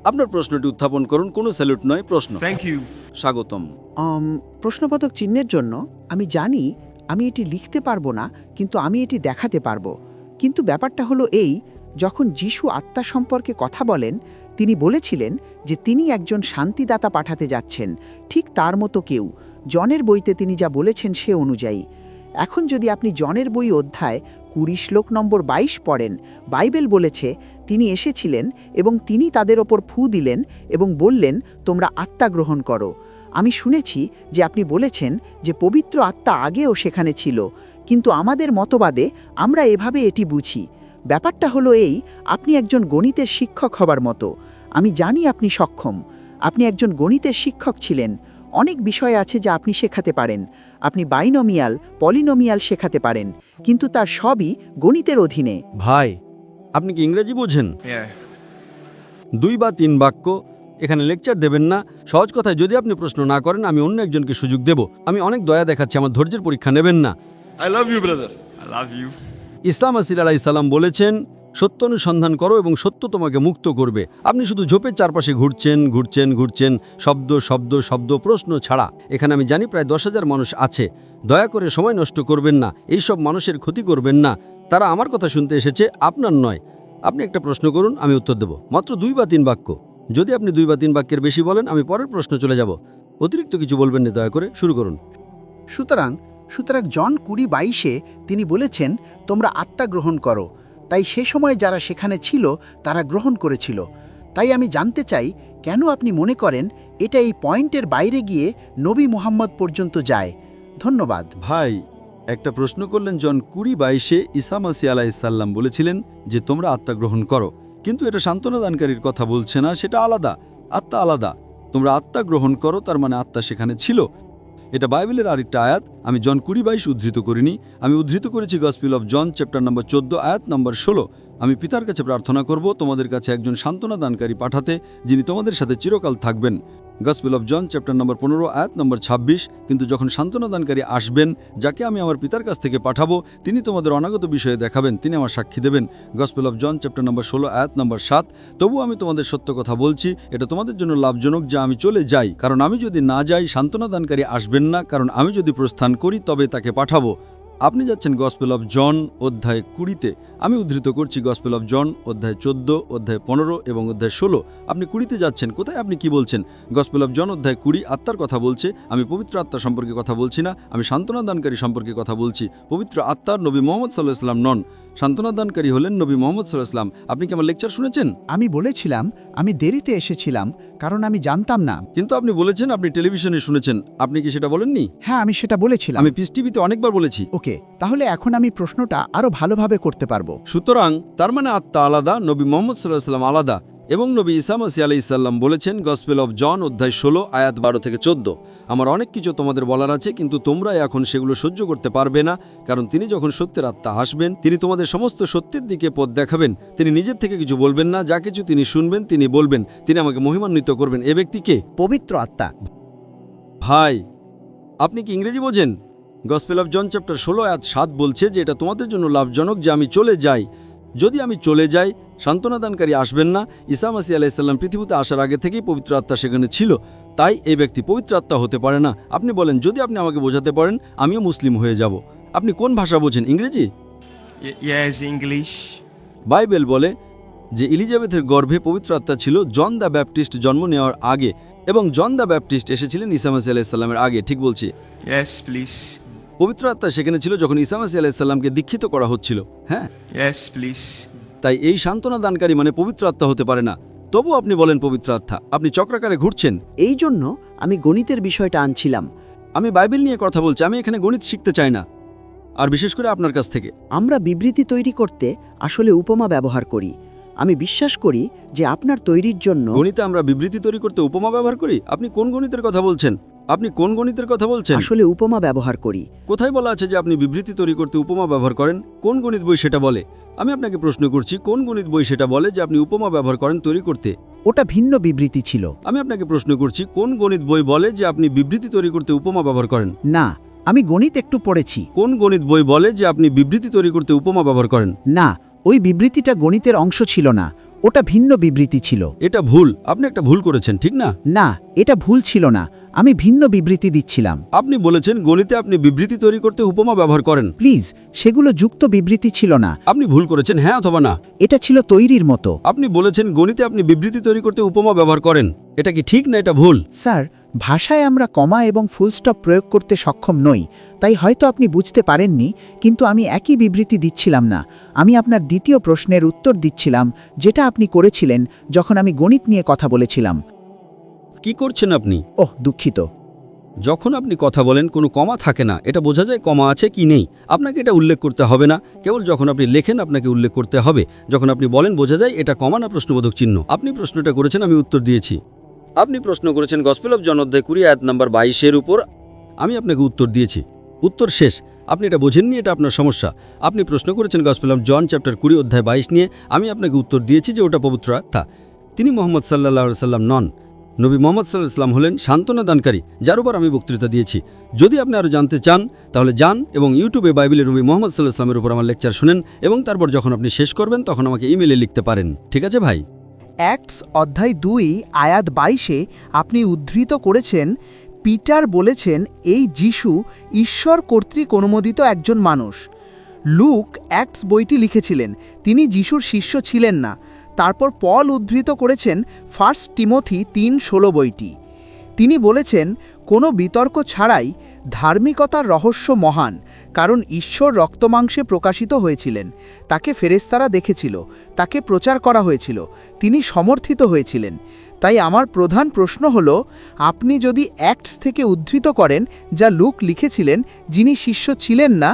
আপনার প্রশ্নটি উত্থাপন করুন, কোনো স্যালুট নয়, প্রশ্ন। Thank you. স্বাগতম। প্রশ্নবোধক চিহ্নের জন্য আমি জানি আমি এটি লিখতে পারবো না, কিন্তু আমি এটি দেখাতে পারবো। কিন্তু ব্যাপারটা হলো এই, যখন যিশু আত্মা সম্পর্কে কথা বলেন, তিনি বলেছিলেন যে তিনি একজন শান্তিদাতা পাঠাতে যাচ্ছেন, ঠিক তার মতো কেউ। জনের বইতে তিনি যা বলেছেন সে অনুযায়ী। এখন যদি আপনি জনের বই অধ্যায় 20 শ্লোক নম্বর 22 পড়েন, বাইবেল বলেছে তিনি এসেছিলেন এবং তিনি তাদের ওপর ফু দিলেন এবং বললেন, তোমরা আত্মা গ্রহণ করো। আমি শুনেছি যে আপনি বলেছেন যে পবিত্র আত্মা আগেও সেখানে ছিল, কিন্তু আমাদের মতবাদে আমরা এভাবে এটি বুঝি। ব্যাপারটা হলো এই, আপনি একজন গণিতের শিক্ষক হবার মতো। আমি জানি আপনি সক্ষম, আপনি একজন গণিতের শিক্ষক ছিলেন। অনেক বিষয় আছে যা আপনি শেখাতে পারেন। আপনি বাইনোমিয়াল, পলিনোমিয়াল শেখাতে পারেন, কিন্তু তার সবই গণিতের অধীনে। ভাই, আপনি কি ইংরেজি বোঝেন? 2 বা 3 বাক্য, এখানে লেকচার দেবেন না। সহজ কথায়, যদি আপনি প্রশ্ন না করেন আমি অন্য একজনকে সুযোগ দেব। আমি অনেক দয়া দেখাচ্ছি, আমার ধৈর্যের পরীক্ষা নেবেন না। I love you, brother. I love you. ইসলাম আলাইহিস সালাম বলেছেন, সত্য অনুসন্ধান করো এবং সত্য তোমাকে মুক্ত করবে। আপনি শুধু ঝোপের চারপাশে ঘুরছেন ঘুরছেন ঘুরছেন, শব্দ শব্দ শব্দ, প্রশ্ন ছাড়া। এখানে আমি জানি প্রায় 10,000 মানুষ আছে। দয়া করে সময় নষ্ট করবেন না, এইসব মানুষের ক্ষতি করবেন না। তারা আমার কথা শুনতে এসেছে, আপনার নয়। আপনি একটা প্রশ্ন করুন, আমি উত্তর দেব। মাত্র 2 বা 3 বাক্য। যদি আপনি 2 বা 3 বাক্যের বেশি বলেন, আমি পরের প্রশ্ন চলে যাব। অতিরিক্ত কিছু বলবেন না, দয়া করে শুরু করুন। সুতরাং জন 20:22 তিনি বলেছেন, তোমরা আত্মা গ্রহণ করো। তাই সে সময় যারা সেখানে ছিল তারা গ্রহণ করেছিল। তাই আমি জানতে চাই, কেন আপনি মনে করেন এটা এই পয়েন্টের বাইরে গিয়ে নবী মুহাম্মদ পর্যন্ত যায়? ধন্যবাদ। ভাই, একটা প্রশ্ন করলেন, জন 20:22 ঈসা মাসীহ আলাইহিস সালাম বলেছিলেন যে তোমরা আত্মা গ্রহণ করো, কিন্তু এটা সান্ত্বনা দানকারীর কথা বলছে না, সেটা আলাদা। আত্মা আলাদা। তোমরা আত্মা গ্রহণ করো, তার মানে আত্মা সেখানে ছিল। এটা বাইবেলের আরেকটা আয়াত। আমি জন 20:22 উদ্ধৃত করিনি, আমি উদ্ধৃত করেছি gospel of John chapter number 14 আয়াত নম্বর 16। আমি পিতার কাছে প্রার্থনা করব তোমাদের কাছে একজন সান্ত্বনা দানকারী পাঠাতে, যিনি তোমাদের সাথে চিরকাল থাকবেন। Gospel of John chapter number 15 আয়াত নম্বর 26। কিন্তু যখন সান্ত্বনা দানকারী আসবেন, যাকে আমি আমার পিতার কাছ থেকে পাঠাবো, তিনি তোমাদের অনাগত বিষয়ে দেখাবেন, তিনি আমার সাক্ষী দেবেন। Gospel of John chapter number 16 আয়াত নম্বর 7। তবু আমি তোমাদের সত্য কথা বলছি, এটা তোমাদের জন্য লাভজনক যে আমি চলে যাই, কারণ আমি যদি না যাই সান্ত্বনা দানকারী আসবেন না, কারণ আমি যদি প্রস্থান করি তবে তাকে পাঠাবো। আপনি যাচ্ছেন গসপেল অফ জন অধ্যায় 20-তে। আমি উদ্ধৃত করছি গসপেল অফ জন অধ্যায় 14, অধ্যায় 15 এবং অধ্যায় 16। আপনি 20-তে যাচ্ছেন, কোথায় আপনি কি বলছেন? গসপেল অফ জন অধ্যায় 20 আত্মার কথা বলছে। আমি পবিত্র আত্মা সম্পর্কে কথা বলছি না, আমি সান্ত্বনা দানকারী সম্পর্কে কথা বলছি। পবিত্র আত্মার নবী মুহাম্মদ সাল্লাল্লাহু আলাইহি ওয়াসাল্লাম নন, সান্ত্বনা দানকারী হলেন নবী মুহাম্মদ সাল্লাল্লাহু আলাইহি ওয়াসাল্লাম। আপনি কি আমার লেকচার শুনেছেন? আমি বলেছিলাম আমি দেরিতে এসেছিলাম কারণ আমি জানতাম না। কিন্তু আপনি বলেছেন আপনি টেলিভিশনে শুনেছেন, আপনি কি সেটা বলেননি? হ্যাঁ, আমি সেটা বলেছিলাম। আমি পিস টিভিতে অনেকবার বলেছি। ওকে, তাহলে এখন আমি প্রশ্নটা আরো ভালোভাবে করতে পারবো। সুতরাং তার মানে আত্মা আলাদা, নবী মুহাম্মদ সাল্লাল্লাহু আলাইহি ওয়াসাল্লাম আলাদা, এবং নবী ঈসা মাসীহ আলাইহিস সালাম বলেছেন গসপেল অফ জন অধ্যায় 16 আয়াত 12 থেকে 14। আমার অনেক কিছু তোমাদের বলার আছে, কিন্তু তোমরা এখন সেগুলো সহ্য করতে পারবে না, কারণ তিনি যখন সত্যের আত্মা আসবেন, তিনি তোমাদের সমস্ত সত্যের দিকে পথ দেখাবেন। তিনি নিজের থেকে কিছু বলবেন না, যা কিছু তিনি শুনবেন তিনি বলবেন। তিনি আমাকে মহিমান্বিত করবেন। এ ব্যক্তিকে পবিত্র আত্মা। ভাই, আপনি কি ইংরেজি বোঝেন? গসপেল অফ জন চ্যাপ্টার 16 আয়াত 7 বলছে যে এটা তোমাদের জন্য লাভজনক যে আমি চলে যাই। যদি আমি চলে যাই, সান্ত্বনাদানকারী আসবেন না। ঈসা মাসীহ আলাইহিস সালাম পৃথিবীতে আসার আগে থেকেই পবিত্র আত্মা সেখানে ছিল, তাই এই ব্যক্তি পবিত্র আত্মা হতে পারে না। আপনি বলেন, যদি আপনি আমাকে বোঝাতে পারেন আমিও মুসলিম হয়ে যাব। আপনি কোন ভাষা বোঝেন? ইংরেজি? Yes, English. বাইবেল বলে যে এলিজাবেথের গর্ভে পবিত্র আত্মা ছিল জন দ্য ব্যাপটিস্ট জন্ম নেওয়ার আগে, এবং জন দ্য ব্যাপটিস্ট এসেছিলেন ঈসা মাসীহ আলাইহিস সালামের আগে। ঠিক বলছি? Yes, please. পবিত্র আত্মা সেখানে ছিল যখন ঈসা মাসীহ আলাইহিস সালামকে দীক্ষিত করা হচ্ছিল। হ্যাঁ, Yes, please. তাই এই সান্ত্বনা দানকারী মানে পবিত্র আত্মা হতে পারে না। তবু আপনি বলেন পবিত্র আত্মা। আপনি চক্রাকারে ঘুরছেন। এই জন্য আমি গণিতের বিষয়টা আনছিলাম। আমি বাইবেল নিয়ে কথা বলছি, আমি এখানে গণিত শিখতে চাই না, আর বিশেষ করে আপনার কাছ থেকে। আমরা বিবৃতি তৈরি করতে আসলে উপমা ব্যবহার করি। আমি বিশ্বাস করি যে আপনার তৈরির জন্য গণিতে আমরা বিবৃতি তৈরি করতে উপমা ব্যবহার করি? আপনি কোন গণিতের কথা বলছেন? আপনি কোন গণিতের কথা বলছেন? আসলে উপমা ব্যবহার করি। কোথায় বলা আছে যে আপনি বিবৃতি তৈরি করতে উপমা ব্যবহার করেন? কোন গণিত বই সেটা বলে? আমি আপনাকে প্রশ্ন করছি, কোন গণিত বই সেটা বলে যে আপনি উপমা ব্যবহার করেন তৈরি করতে? ওটা ভিন্ন বিবৃতি ছিল। আমি আপনাকে প্রশ্ন করছি, কোন গণিত বই বলে যে আপনি বিবৃতি তৈরি করতে উপমা ব্যবহার করেন? না, আমি গণিত একটু পড়েছি। কোন গণিত বই বলে যে আপনি বিবৃতি তৈরি করতে উপমা ব্যবহার করেন? না, ওই বিবৃতিটা গণিতের অংশ ছিল না, ওটা ভিন্ন বিবৃতি ছিল। এটা ভুল, আপনি একটা ভুল করেছেন, ঠিক না? না, এটা ভুল ছিল না, আমি ভিন্ন বিবৃতি দিচ্ছিলাম। আপনি বলেছেন গণিতে আপনি বিবৃতি তৈরি করতে উপমা ব্যবহার করেন। প্লিজ, সেগুলো যুক্ত বিবৃতি ছিল না। আপনি ভুল করেছেন, হ্যাঁ অথবা না? এটা ছিল তৈরির মতো। আপনি বলেছেন গণিতে আপনি বিবৃতি তৈরি করতে উপমা ব্যবহার করেন। এটা কি ঠিক না এটা ভুল? স্যার, ভাষায় আমরা কমা এবং ফুল স্টপ প্রয়োগ করতে সক্ষম নই, তাই হয়তো আপনি বুঝতে পারেননি, কিন্তু আমি একই বিবৃতি দিচ্ছিলাম না। আমি আপনার দ্বিতীয় প্রশ্নের উত্তর দিচ্ছিলাম, যেটা আপনি করেছিলেন যখন আমি গণিত নিয়ে কথা বলেছিলাম। কি করছেন আপনি? ওহ, দুঃখিত। যখন আপনি কথা বলেন কোনো কমা থাকে না, এটা বোঝা যায় কমা আছে কি নেই। আপনাকে এটা উল্লেখ করতে হবে না, কেবল যখন আপনি লেখেন আপনাকে উল্লেখ করতে হবে। যখন আপনি বলেন বোঝা যায় এটা কমা না প্রশ্নবোধক চিহ্ন। আপনি প্রশ্নটা করেছেন, আমি উত্তর দিয়েছি। আপনি প্রশ্ন করেছেন গসপেল অফ জন অধ্যায় 20 আয়াত নাম্বার 22 উপর, আমি আপনাকে উত্তর দিয়েছি। উত্তর শেষ। আপনি এটা বোঝেননি, এটা আপনার সমস্যা। আপনি প্রশ্ন করেছেন গসপেল অফ জন চ্যাপ্টার 20 অধ্যায় 22 নিয়ে, আমি আপনাকে উত্তর দিয়েছি যে ওটা পবিত্র আত্মা। তিনি মুহাম্মদ সাল্লাল্লাহু আলাইহি সাল্লাম নন। নবী মুহাম্মদ সাল্লাল্লাহু আলাইহি সাল্লাম হলেন সান্ত্বনা দানকারী, যার উপর আমি বক্তৃতা দিয়েছি। যদি আপনি আরও জানতে চান তাহলে যান এবং ইউটিউবে বাইবেলের নবী মুহাম্মদ সাল্লাল্লাহু আলাইহি সাল্লামের উপর আমার লেকচার শুনেন, এবং তারপর যখন আপনি শেষ করবেন তখন আমাকে ইমেইলে লিখতে পারেন। ঠিক আছে ভাই? অ্যাক্টস অধ্যায় 2 আয়াত 22-এ আপনি উদ্ধৃত করেছেন, পিটার বলেছেন এই যিশু ঈশ্বর কর্তৃক অনুমোদিত একজন মানুষ। লুক অ্যাক্টস বইটি লিখেছিলেন, তিনি যিশুর শিষ্য ছিলেন না। তারপর পল উদ্ধৃত করেছেন ফার্স্ট টিমোথি 3:16 বইটি। তিনি বলেছেন কোনো বিতর্ক ছাড়াই ধার্মিকতার রহস্য মহান, কারণ ঈশ্বর রক্তমাংসে প্রকাশিত হয়েছিলেন, তাকে ফেরেশতারা দেখেছিল, তাকে প্রচার করা হয়েছিল, তিনি সমর্থিত হয়েছিলেন। তাই আমার প্রধান প্রশ্ন হল, আপনি যদি অ্যাক্টস থেকে উদ্ধৃত করেন যা লুক লিখেছিলেন, যিনি শিষ্য ছিলেন না,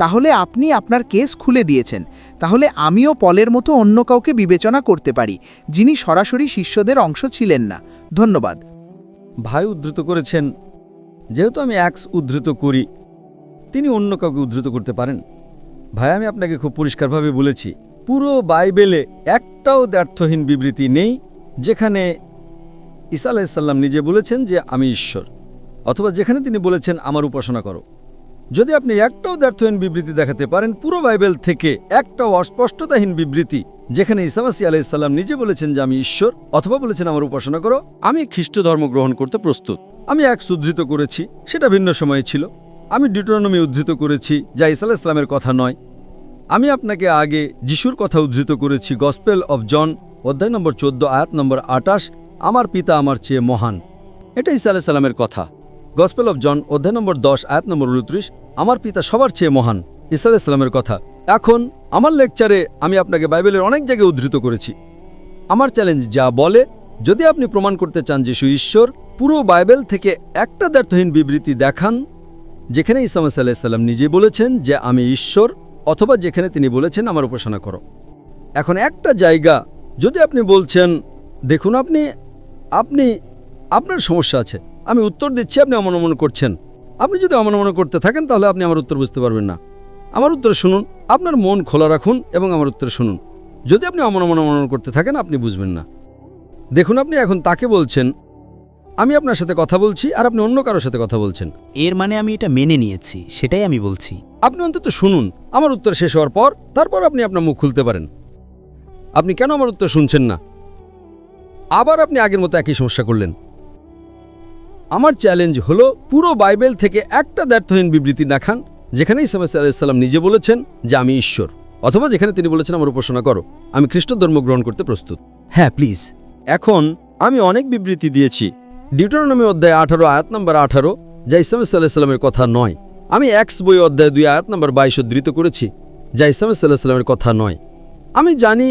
তাহলে আপনি আপনার কেস খুলে দিয়েছেন। তাহলে আমিও পলের মতো অন্য কাউকে বিবেচনা করতে পারি, যিনি সরাসরি শিষ্যদের অংশ ছিলেন না। ধন্যবাদ। ভাই উদ্ধৃত করেছেন যেহেতু আমি এক্স উদ্ধৃত করি, তিনি অন্য কাউকে উদ্ধৃত করতে পারেন। ভাই, আমি আপনাকে খুব পরিষ্কারভাবে বলেছি, পুরো বাইবেলে একটাও দ্ব্যর্থহীন বিবৃতি নেই যেখানে ঈসা আলাইহিস সালাম নিজে বলেছেন যে আমি ঈশ্বর, অথবা যেখানে তিনি বলেছেন আমার উপাসনা করো। যদি আপনি একটাও দ্ব্যর্থহীন বিবৃতি দেখাতে পারেন পুরো বাইবেল থেকে, একটাও অস্পষ্টতাহীন বিবৃতি যেখানে ঈসা মাসীহ আলাইহিস সালাম নিজে বলেছেন যে আমি ঈশ্বর, অথবা বলেছেন আমার উপাসনা করো, আমি খ্রিস্ট ধর্ম গ্রহণ করতে প্রস্তুত। আমি এক্স উদ্ধৃত করেছি, সেটা ভিন্ন সময়ে ছিল। আমি ডিউটেরোনমি উদ্ধৃত করেছি, যা ঈসা আলাইহিস সালামের কথা নয়। আমি আপনাকে আগে যিশুর কথা উদ্ধৃত করেছি, গসপেল অফ জন অধ্যায় নম্বর 14 আয়াত নম্বর 28, আমার পিতা আমার চেয়ে মহান। এটা ঈসা আলাইহিস সালামের কথা। গসপেল অফ জন অধ্যায় নম্বর 10 আয়াত নম্বর 29, আমার পিতা সবার চেয়ে মহান, ঈসা আলাইহিস সালামের কথা। এখন আমার লেকচারে আমি আপনাকে বাইবেলের অনেক জায়গায় উদ্ধৃত করেছি। আমার চ্যালেঞ্জ যা বলে, যদি আপনি প্রমাণ করতে চান যিশু ঈশ্বর, পুরো বাইবেল থেকে একটা দ্ব্যর্থহীন বিবৃতি দেখান যেখানে ঈসা মাসীহ আলাইহিস সালাম নিজে বলেছেন যে আমি ঈশ্বর, অথবা যেখানে তিনি বলেছেন আমার উপাসনা করো। এখন একটা জায়গা যদি আপনি বলছেন, দেখুন আপনি আপনার সমস্যা আছে, আমি উত্তর দিচ্ছি, আপনি অমনমন করছেন। আপনি যদি অমনমন করতে থাকেন তাহলে আপনি আমার উত্তর বুঝতে পারবেন না। আমার উত্তর শুনুন, আপনার মন খোলা রাখুন এবং আমার উত্তর শুনুন। যদি আপনি অমনমন করতে থাকেন আপনি বুঝবেন না। দেখুন, আপনি এখন তাকে বলছেন আমি আপনার সাথে কথা বলছি, আর আপনি অন্য কারোর সাথে কথা বলছেন। এর মানে আমি এটা মেনে নিয়েছি, সেটাই আমি বলছি। আপনি অন্তত শুনুন আমার উত্তর শেষ হওয়ার পর, তারপর আপনি আপনার মুখ খুলতে পারেন। আপনি কেন আমার উত্তর শুনছেন না? আবার আপনি আগের মতো একই সমস্যা করলেন। আমার চ্যালেঞ্জ হলো পুরো বাইবেল থেকে একটা দ্ব্যর্থহীন বিবৃতি দেখান যেখানে ঈসা মাসীহ আলাইহিস সালাম নিজে বলেছেন যে আমি ঈশ্বর, অথবা যেখানে তিনি বলেছেন আমার উপাসনা করো, আমি খ্রিস্ট ধর্ম গ্রহণ করতে প্রস্তুত। হ্যাঁ, প্লিজ। এখন আমি অনেক বিবৃতি দিয়েছি। ডিউটেরোনমি অধ্যায় 18 আয়াত নম্বর 18, যা ঈসা মাসীহ আলাইহিস সালামের কথা নয়। আমি এক্স বই অধ্যায় 2 আয়াত নম্বর 22 উদ্ধৃত করেছি, যা ঈসা মাসীহ আলাইহিস সালামের কথা নয়। আমি জানি,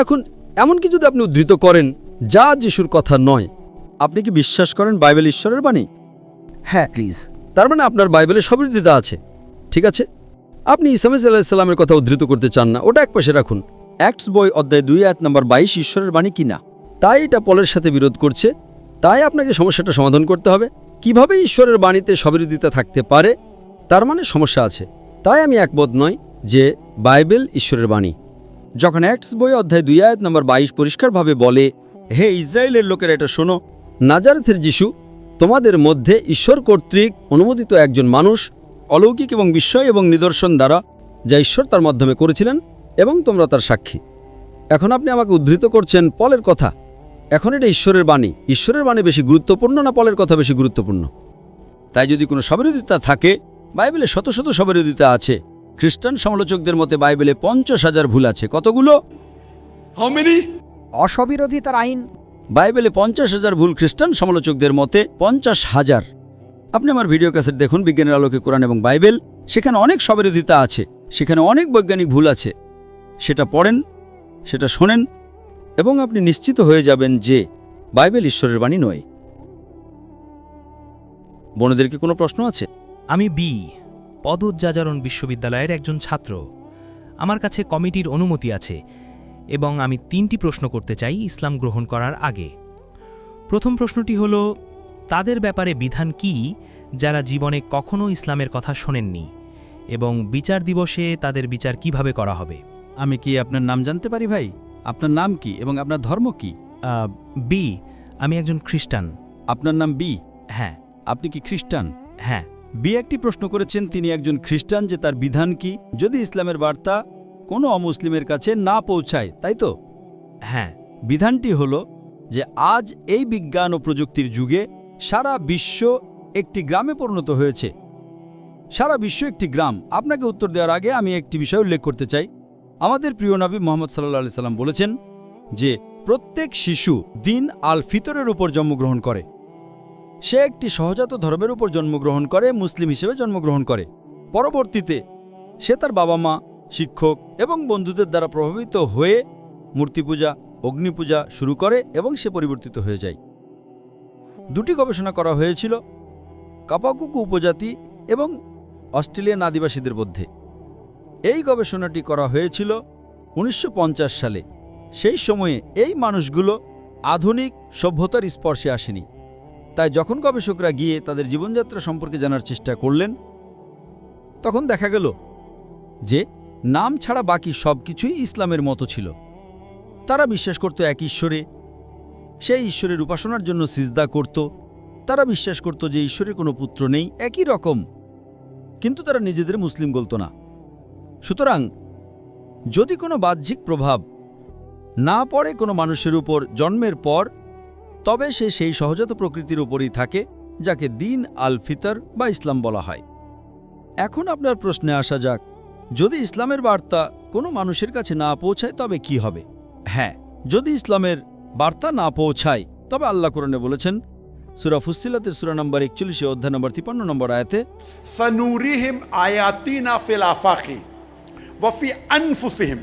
এখন এমনকি যদি আপনি উদ্ধৃত করেন যা যিশুর কথা নয়, আপনি কি বিশ্বাস করেন বাইবেল ঈশ্বরের বাণী? হ্যাঁ, প্লিজ। তার মানে আপনার বাইবেলে সবিরোধিতা আছে। ঠিক আছে, আপনি ঈসা মাসীহ আলাইহিস সালামের কথা উদ্ধৃত করতে চান না, ওটা একপাশে রাখুন। অ্যাক্টস বই অধ্যায় 2 আয়াত নম্বর 22 ঈশ্বরের বাণী কিনা, তাই এটা পলের সাথে বিরোধ করছে। তাই আপনাকে সমস্যাটা সমাধান করতে হবে। কিভাবে ঈশ্বরের বাণীতে সবিরোধিতা থাকতে পারে, তার মানে সমস্যা আছে। তাই আমি একমত নই যে বাইবেল ঈশ্বরের বাণী। যখন অ্যাক্টস বই অধ্যায় 2 আয়াত নম্বর 22 পরিষ্কারভাবে বলে, হে ইসরায়েলের লোকেরা এটা শোনো, নাজারেথের যিশু তোমাদের মধ্যে ঈশ্বর কর্তৃক অনুমোদিত একজন মানুষ, অলৌকিক এবং বিস্ময় এবং নিদর্শন দ্বারা যা ঈশ্বর তার মাধ্যমে করেছিলেন, এবং তোমরা তার সাক্ষী। এখন আপনি আমাকে উদ্ধৃত করছেন পলের কথা। এখন এটা ঈশ্বরের বাণী। ঈশ্বরের বাণী বেশি গুরুত্বপূর্ণ না পলের কথা বেশি গুরুত্বপূর্ণ? তাই যদি কোনো সবিরোধিতা থাকে, বাইবেলে শত শত সবিরোধিতা আছে। খ্রিস্টান সমালোচকদের মতে বাইবেলে 50,000 ভুল আছে। কতগুলো? How many? অসবিরোধিতার আইন। বাইবেলে 50,000 ভুল খ্রিস্টান সমালোচকদের মতে 50,000। আপনি আমার ভিডিও ক্যাসেট দেখুন, বিজ্ঞানের আলোকে কোরআন এবং বাইবেল, সেখানে অনেক সবিরোধিতা আছে, সেখানে অনেক বৈজ্ঞানিক ভুল আছে। সেটা পড়েন, সেটা শোনেন, এবং আপনি নিশ্চিত হয়ে যাবেন যে বাইবেল ঈশ্বরের বাণী নয়। বোনদের কি কোনো প্রশ্ন আছে? আমি বি, পদযাজারণ বিশ্ববিদ্যালয়ের একজন ছাত্র। আমার কাছে কমিটির অনুমতি আছে এবং আমি 3টি প্রশ্ন করতে চাই ইসলাম গ্রহণ করার আগে। প্রথম প্রশ্নটি হল, তাদের ব্যাপারে বিধান কি যারা জীবনে কখনো ইসলামের কথা শোনেননি, এবং বিচার দিবসে তাদের বিচার কিভাবে করা হবে? আমি কি আপনার নাম জানতে পারি ভাই? আপনার নাম কি এবং আপনার ধর্ম কি? বি, আমি একজন খ্রিস্টান। আপনার নাম বি? হ্যাঁ। আপনি কি খ্রিস্টান? হ্যাঁ। বি একটি প্রশ্ন করেছেন, তিনি একজন খ্রিস্টান, যে তার বিধান কি যদি ইসলামের বার্তা কোনো অমুসলিমের কাছে না পৌঁছায়, তাই তো? হ্যাঁ। বিধানটি হলো যে আজ এই বিজ্ঞান ও প্রযুক্তির যুগে সারা বিশ্ব একটি গ্রামে পরিণত হয়েছে। সারা বিশ্ব একটি গ্রাম। আপনাকে উত্তর দেওয়ার আগে আমি একটি বিষয় উল্লেখ করতে চাই। আমাদের প্রিয় নবী মুহাম্মদ সাল্লাল্লাহু আলাইহি সাল্লাম বলেছেন যে প্রত্যেক শিশু দিন আল ফিতরের উপর জন্মগ্রহণ করে। সে একটি সহজাত ধর্মের উপর জন্মগ্রহণ করে, মুসলিম হিসেবে জন্মগ্রহণ করে। পরবর্তীতে সে তার বাবা মা, শিক্ষক এবং বন্ধুদের দ্বারা প্রভাবিত হয়ে মূর্তি পূজা, অগ্নি পূজা শুরু করে এবং সে পরিবর্তিত হয়ে যায়। 2টি গবেষণা করা হয়েছিল কাপাকুকু উপজাতি এবং অস্ট্রেলিয়ান আদিবাসীদের মধ্যে। এই গবেষণাটি করা হয়েছিল 1950 সালে। সেই সময়ে এই মানুষগুলো আধুনিক সভ্যতার স্পর্শে আসেনি। তাই যখন গবেষকরা গিয়ে তাদের জীবনযাত্রা সম্পর্কে জানার চেষ্টা করলেন, তখন দেখা গেল যে নাম ছাড়া বাকি সব কিছুই ইসলামের মতো ছিল। তারা বিশ্বাস করত এক ঈশ্বরে, সেই ঈশ্বরের উপাসনার জন্য সিজদা করত। তারা বিশ্বাস করত যে ঈশ্বরের কোনো পুত্র নেই, একই রকম, কিন্তু তারা নিজেদের মুসলিম বলত না। সুতরাং যদি কোনো বাহ্যিক প্রভাব না পড়ে কোনো মানুষের উপর জন্মের পর, তবে সে সেই সহজাত প্রকৃতির উপরই থাকে যাকে দিন আল ফিতর বা ইসলাম বলা হয়। এখন আপনার প্রশ্নে আসা যাক, যদি ইসলামের বার্তা কোনো মানুষের কাছে না পৌঁছায় তবে কি হবে? হ্যাঁ, যদি ইসলামের বার্তা না পৌঁছায় তবে আল্লাহ কোরআনে বলেছেন, সূরা ফুসসিলাতের সূরা নম্বর 41 অধ্যায় নম্বর 53 নম্বর আয়াতে, सनूरिहिम आयातिना फिल आफाकी व फी अनफुसिहिम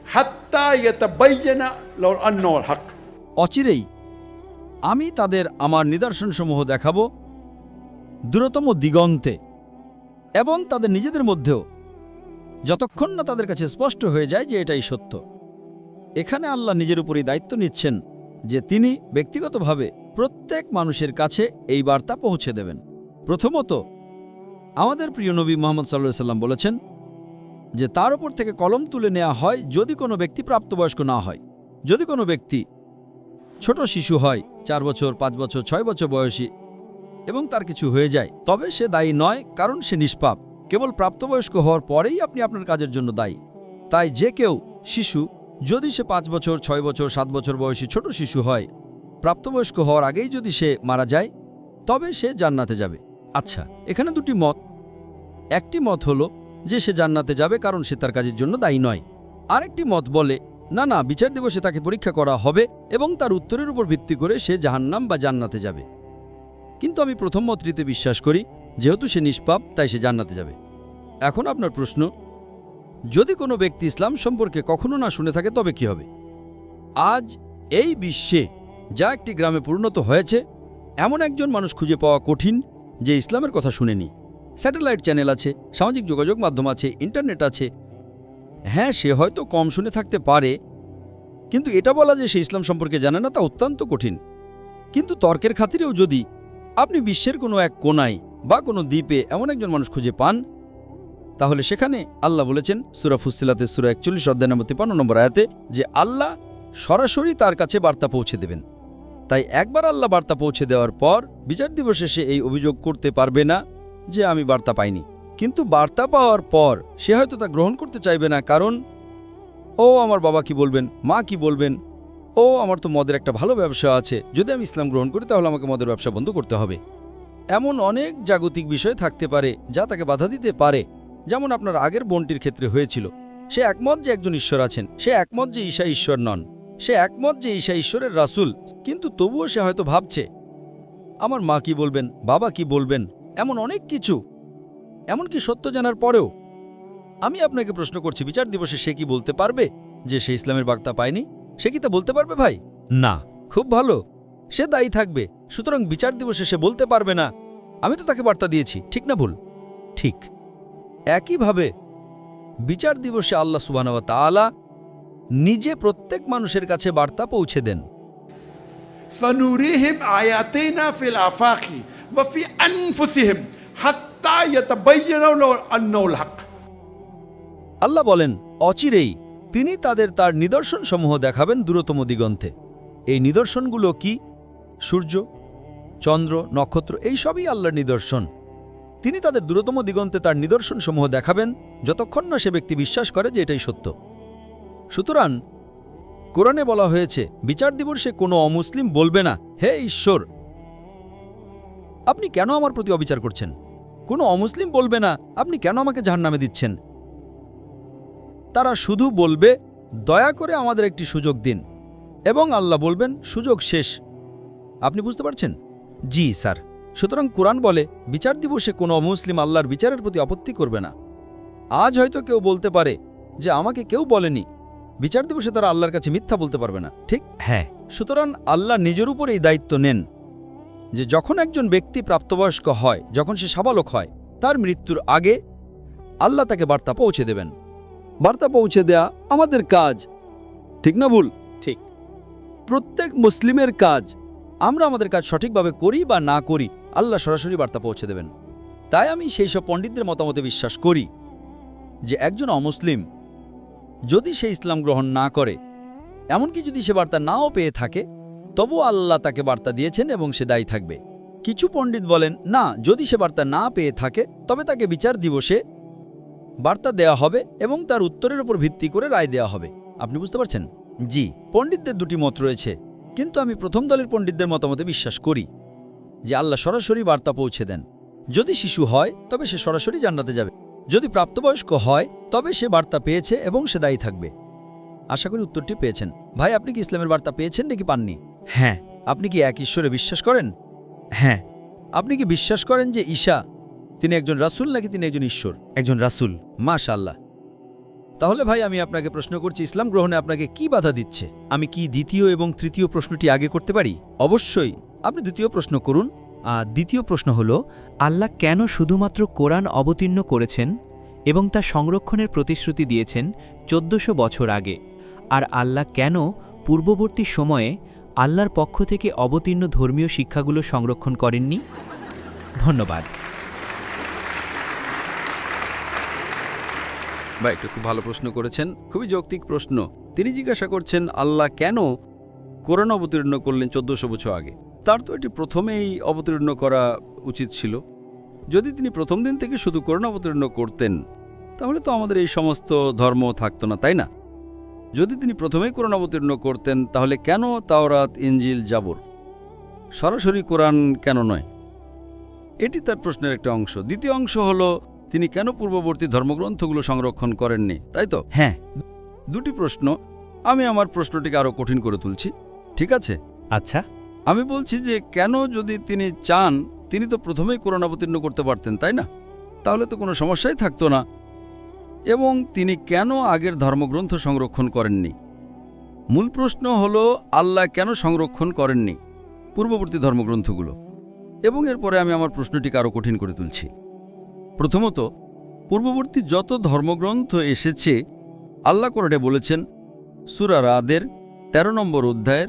हत्ता यतबय्यना लहुल अन्नुल हक। অচিরেই আমি তাদের আমার নিদর্শনসমূহ দেখাব দূরতম দিগন্তে এবং তাদের নিজেদের মধ্যেও, যতক্ষণ না তাদের কাছে স্পষ্ট হয়ে যায় যে এটাই সত্য। এখানে আল্লাহ নিজের উপরই দায়িত্ব নিচ্ছেন যে তিনি ব্যক্তিগতভাবে প্রত্যেক মানুষের কাছে এই বার্তা পৌঁছে দেবেন। প্রথমত, আমাদের প্রিয় নবী মুহাম্মদ সাল্লাল্লাহু আলাইহি ওয়াসাল্লাম বলেছেন যে তার উপর থেকে কলম তুলে নেওয়া হয় যদি কোনো ব্যক্তি প্রাপ্তবয়স্ক না হয়। যদি কোনো ব্যক্তি ছোট শিশু হয়, 4 বছর, 5 বছর, 6 বছর বয়সী, এবং তার কিছু হয়ে যায়, তবে সে দায়ী নয়, কারণ সে নিষ্পাপ। কেবল প্রাপ্তবয়স্ক হওয়ার পরেই আপনি আপনার কাজের জন্য দায়ী। তাই যে কেউ শিশু, যদি সে 5 বছর, 6 বছর, 7 বছর বয়সী ছোট শিশু হয়, প্রাপ্তবয়স্ক হওয়ার আগেই যদি সে মারা যায়, তবে সে জান্নাতে যাবে। আচ্ছা, এখানে দুটি মত। একটি মত হলো যে সে জান্নাতে যাবে কারণ সে তার কাজের জন্য দায়ী নয়। আরেকটি মত বলে না না, বিচার দিবসে তাকে পরীক্ষা করা হবে এবং তার উত্তরের উপর ভিত্তি করে সে জাহান্নাম বা জান্নাতে যাবে। কিন্তু আমি প্রথম মতটিতে বিশ্বাস করি, যেহেতু সে নিষ্পাপ তাই সে জান্নাতে যাবে। এখন আপনার প্রশ্ন, যদি কোনো ব্যক্তি ইসলাম সম্পর্কে কখনো না শুনে থাকে তবে কি হবে? আজ এই বিশ্বে যা একটি গ্রামে পরিণত হয়েছে, এমন একজন মানুষ খুঁজে পাওয়া কঠিন যে ইসলামের কথা শুনেনি। স্যাটেলাইট চ্যানেল আছে, সামাজিক যোগাযোগ মাধ্যম আছে, ইন্টারনেট আছে। হ্যাঁ, সে হয়তো কম শুনে থাকতে পারে, কিন্তু এটা বলা যে সে ইসলাম সম্পর্কে জানে না তা অত্যন্ত কঠিন। কিন্তু তর্কের খাতিরেও যদি আপনি বিশ্বের কোনো এক কোনায় বা কোনো দ্বীপে এমন একজন মানুষ খুঁজে পান, তাহলে সেখানে আল্লাহ বলেছেন সূরা ফুসসিলাতের সূরা 41 অধ্যায় নম্বর 53 নম্বর আয়াতে যে আল্লাহ সরাসরি তার কাছে বার্তা পৌঁছে দেবেন। তাই একবার আল্লাহ বার্তা পৌঁছে দেওয়ার পর বিচার দিবসে সে এই অভিযোগ করতে পারবে না যে আমি বার্তা পাইনি। কিন্তু বার্তা পাওয়ার পর সে হয়তো তা গ্রহণ করতে চাইবে না, কারণ ও আমার বাবা কি বলবেন, মা কি বলবেন, ও আমার তো মদের একটা ভালো ব্যবসা আছে, যদি আমি ইসলাম গ্রহণ করি তাহলে আমাকে মদের ব্যবসা বন্ধ করতে হবে। এমন অনেক জাগতিক বিষয় থাকতে পারে যা তাকে বাধা দিতে পারে। যেমন আপনার আগের বোনটির ক্ষেত্রে হয়েছিল। সে একমত যে একজন ঈশ্বর আছেন, সে একমত যে ঈসা ঈশ্বর নন, সে একমত যে ঈসা ঈশ্বরের রাসূল, কিন্তু তবুও সে হয়তো ভাবছে আমার মা কি বলবেন, বাবা কি বলবেন, এমন অনেক কিছু। এমনকি সত্য জানার পরেও আমি আপনাকে প্রশ্ন করছি, বিচার দিবসে সে কি বলতে পারবে যে সে ইসলামের বার্তা পায়নি? সে কি তা বলতে পারবে ভাই? না। খুব ভালো, সে দায়ী থাকবে। সুতরাং বিচার দিবসে সে বলতে পারবে না আমি তো তাকে বার্তা দিয়েছি। ঠিক না ভুল? ঠিক। একইভাবে বিচার দিবসে আল্লাহ সুবহানাহু ওয়া তাআলা নিজে প্রত্যেক মানুষের কাছে বার্তা পৌঁছে দেন। सनूरिहिम आयातिना फिल आफाकी व फी अनफुसिहिम हत्ता यतबय्यना लहुल अन्नुल हक। আল্লাহ বলেন, অচিরেই তিনি তার নিদর্শনসমূহ দেখাবেন দূরতম দিগন্তে। এই নিদর্শনগুলো কি? সূর্য, চন্দ্র, নক্ষত্র, এই সবই আল্লাহর নিদর্শন। তিনি তাদের দূরতম দিগন্তে তার নিদর্শনসমূহ দেখাবেন যতক্ষণ না সে ব্যক্তি বিশ্বাস করে যে এটাই সত্য। সুতরাং কোরআনে বলা হয়েছে বিচার দিবসে কোনো অমুসলিম বলবে না, হে ঈশ্বর, আপনি কেন আমার প্রতি অবিচার করছেন? কোনো অমুসলিম বলবে না, আপনি কেন আমাকে জাহান্নামে দিচ্ছেন? তারা শুধু বলবে, দয়া করে আমাদের একটি সুযোগ দিন, এবং আল্লাহ বলবেন, সুযোগ শেষ। আপনি বুঝতে পারছেন? জি স্যার। সুতরাং কোরআন বলে বিচার দিবসে কোনো অমুসলিম আল্লাহর বিচারের প্রতি আপত্তি করবে না। আজ হয়তো কেউ বলতে পারে যে আমাকে কেউ বলেনি, বিচার দিবসে তারা আল্লাহর কাছে মিথ্যা বলতে পারবে না, ঠিক? হ্যাঁ। সুতরাং আল্লাহ নিজের উপর এই দায়িত্ব নেন যে যখন একজন ব্যক্তি প্রাপ্তবয়স্ক হয়, যখন সে সাবালক হয়, তার মৃত্যুর আগে আল্লাহ তাকে বার্তা পৌঁছে দেবেন। বার্তা পৌঁছে দেয়া আমাদের কাজ, ঠিক না ভুল? ঠিক। প্রত্যেক মুসলিমের কাজ। আমরা আমাদের কাজ সঠিকভাবে করি বা না করি, আল্লাহ সরাসরি বার্তা পৌঁছে দেবেন। তাই আমি সেই সব পণ্ডিতদের মতামতে বিশ্বাস করি যে একজন অমুসলিম যদি সে ইসলাম গ্রহণ না করে, এমনকি যদি সে বার্তা নাও পেয়ে থাকে, তবুও আল্লাহ তাকে বার্তা দিয়েছেন এবং সে দায়ী থাকবে। কিছু পণ্ডিত বলেন না, যদি সে বার্তা না পেয়ে থাকে তবে তাকে বিচার দিবসে বার্তা দেয়া হবে এবং তার উত্তরের উপর ভিত্তি করে রায় দেয়া হবে। আপনি বুঝতে পারছেন? জি, পণ্ডিতদের দুটি মত রয়েছে, কিন্তু আমি প্রথম দলের পণ্ডিতদের মতামতে বিশ্বাস করি যে আল্লাহ সরাসরি বার্তা পৌঁছে দেন। যদি শিশু হয় তবে সে সরাসরি জান্নাতে যাবে, যদি প্রাপ্তবয়স্ক হয় তবে সে বার্তা পেয়েছে এবং সে দায়ী থাকবে। আশা করি উত্তরটি পেয়েছেন। ভাই, আপনি কি ইসলামের বার্তা পেয়েছেন নাকি পাননি? হ্যাঁ। আপনি কি এক ঈশ্বরে বিশ্বাস করেন? হ্যাঁ। আপনি কি বিশ্বাস করেন যে ঈসা তিনি একজন রাসূল নাকি তিনি একজন ঈশ্বর? একজন রাসূল। মাশাআল্লাহ। তাহলে ভাই, আমি আপনাকে প্রশ্ন করছি, ইসলাম গ্রহণে আপনাকে কি বাধা দিচ্ছে? আমি কি দ্বিতীয় এবং তৃতীয় প্রশ্নটি আগে করতে পারি? অবশ্যই, আপনি দ্বিতীয় প্রশ্ন করুন। দ্বিতীয় প্রশ্ন হল, আল্লাহ কেন শুধুমাত্র কোরআন অবতীর্ণ করেছেন এবং তা সংরক্ষণের প্রতিশ্রুতি দিয়েছেন 1400 বছর আগে, আর আল্লাহ কেন পূর্ববর্তী সময়ে আল্লাহর পক্ষ থেকে অবতীর্ণ ধর্মীয় শিক্ষাগুলো সংরক্ষণ করেননি? ধন্যবাদ। ভাই, একটু খুব ভালো প্রশ্ন করেছেন, খুবই যৌক্তিক প্রশ্ন। তিনি জিজ্ঞাসা করছেন আল্লাহ কেন কোরআন অবতীর্ণ করলেন 1400 বছর আগে। তার তো এটি প্রথমেই অবতীর্ণ করা উচিত ছিল। যদি তিনি প্রথম দিন থেকে শুধু কোরআন অবতীর্ণ করতেন তাহলে তো আমাদের এই সমস্ত ধর্ম থাকতো না, তাই না? যদি তিনি প্রথমেই কোরআন অবতীর্ণ করতেন তাহলে কেন তাওরাত, ইনজিল, জাবর? সরাসরি কোরআন কেন নয়? এটি তার প্রশ্নের একটা অংশ। দ্বিতীয় অংশ হলো, তিনি কেন পূর্ববর্তী ধর্মগ্রন্থগুলো সংরক্ষণ করেননি, তাই তো? হ্যাঁ। দুটি প্রশ্ন। আমি আমার প্রশ্নটিকে আরও কঠিন করে তুলছি, ঠিক আছে? আচ্ছা। আমি বলছি যে কেন, যদি তিনি চান তিনি তো প্রথমেই কোরআন অবতীর্ণ করতে পারতেন, তাই না? তাহলে তো কোনো সমস্যাই থাকতো না। এবং তিনি কেন আগের ধর্মগ্রন্থ সংরক্ষণ করেননি? মূল প্রশ্ন হলো আল্লাহ কেন সংরক্ষণ করেননি পূর্ববর্তী ধর্মগ্রন্থগুলো? এবং এরপরে আমি আমার প্রশ্নটিকে আরও কঠিন করে তুলছি। প্রথমত, পূর্ববর্তী যত ধর্মগ্রন্থ এসেছে আল্লাহ কোরআনে বলেছেন সূরা রাদের 13 নম্বর অধ্যায়ের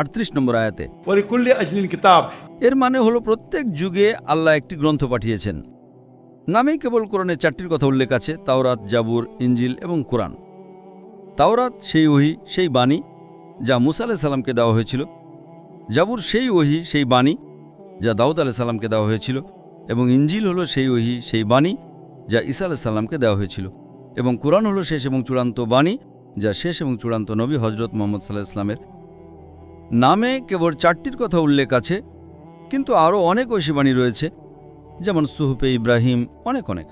38 নম্বর আয়াতে, ওয়ালিকুল্লি আজলিন কিতাব। এর মানে হলো প্রত্যেক যুগে আল্লাহ একটি গ্রন্থ পাঠিয়েছেন। নামেই কেবল কোরআনে 4টির কথা উল্লেখ আছে, তাওরাত, জাবুর, ইনজিল এবং কোরআন। তাওরাত সেই ওহী, সেই বাণী যা মুসা আলাইহিস সালামকে দেওয়া হয়েছিল। জাবুর সেই ওহী, সেই বাণী যা দাউদ আলাইহিস সালামকে দেওয়া হয়েছিল। এবং ইনজিল হলো সেই ওহী, সেই বাণী যা ঈসা আলাইহিস সালামকে দেওয়া হয়েছিল। এবং কোরআন হলো শেষ এবং চূড়ান্ত বাণী যা শেষ এবং চূড়ান্ত নবী হযরত মুহাম্মদ সাল্লাল্লাহু আলাইহি ওয়াসাল্লামের। নামে কেবল 4টির কথা উল্লেখ আছে, কিন্তু আরও অনেক ঐশী বাণী রয়েছে, যেমন সুহুফে ইব্রাহিম, অনেক অনেক।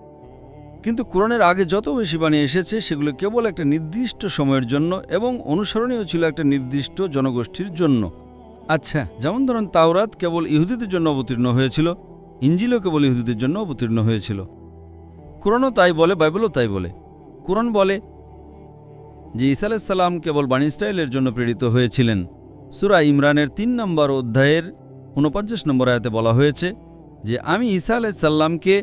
কিন্তু কোরআনের আগে যত ঐশী বাণী এসেছে সেগুলো কেবল একটা নির্দিষ্ট সময়ের জন্য এবং অনুসরণীয় ছিল একটা নির্দিষ্ট জনগোষ্ঠীর জন্য। আচ্ছা, যেমন ধরুন তাওরাত কেবল ইহুদিদের জন্য অবতীর্ণ হয়েছিল, ইনজিলও কেবল ইহুদিদের জন্য অবতীর্ণ হয়েছিল। কোরআনও তাই বলে, বাইবেলও তাই বলে। কোরআন বলে যে ঈসা আলাইহিস সালাম কেবল বনী ইসরাইলের জন্য প্রেরিত হয়েছিলেন। সূরা ইমরানের 3 নম্বর অধ্যায়ের 49 নম্বর আয়াতে বলা হয়েছে যে আমি ঈসা আলাইহিস সালামকে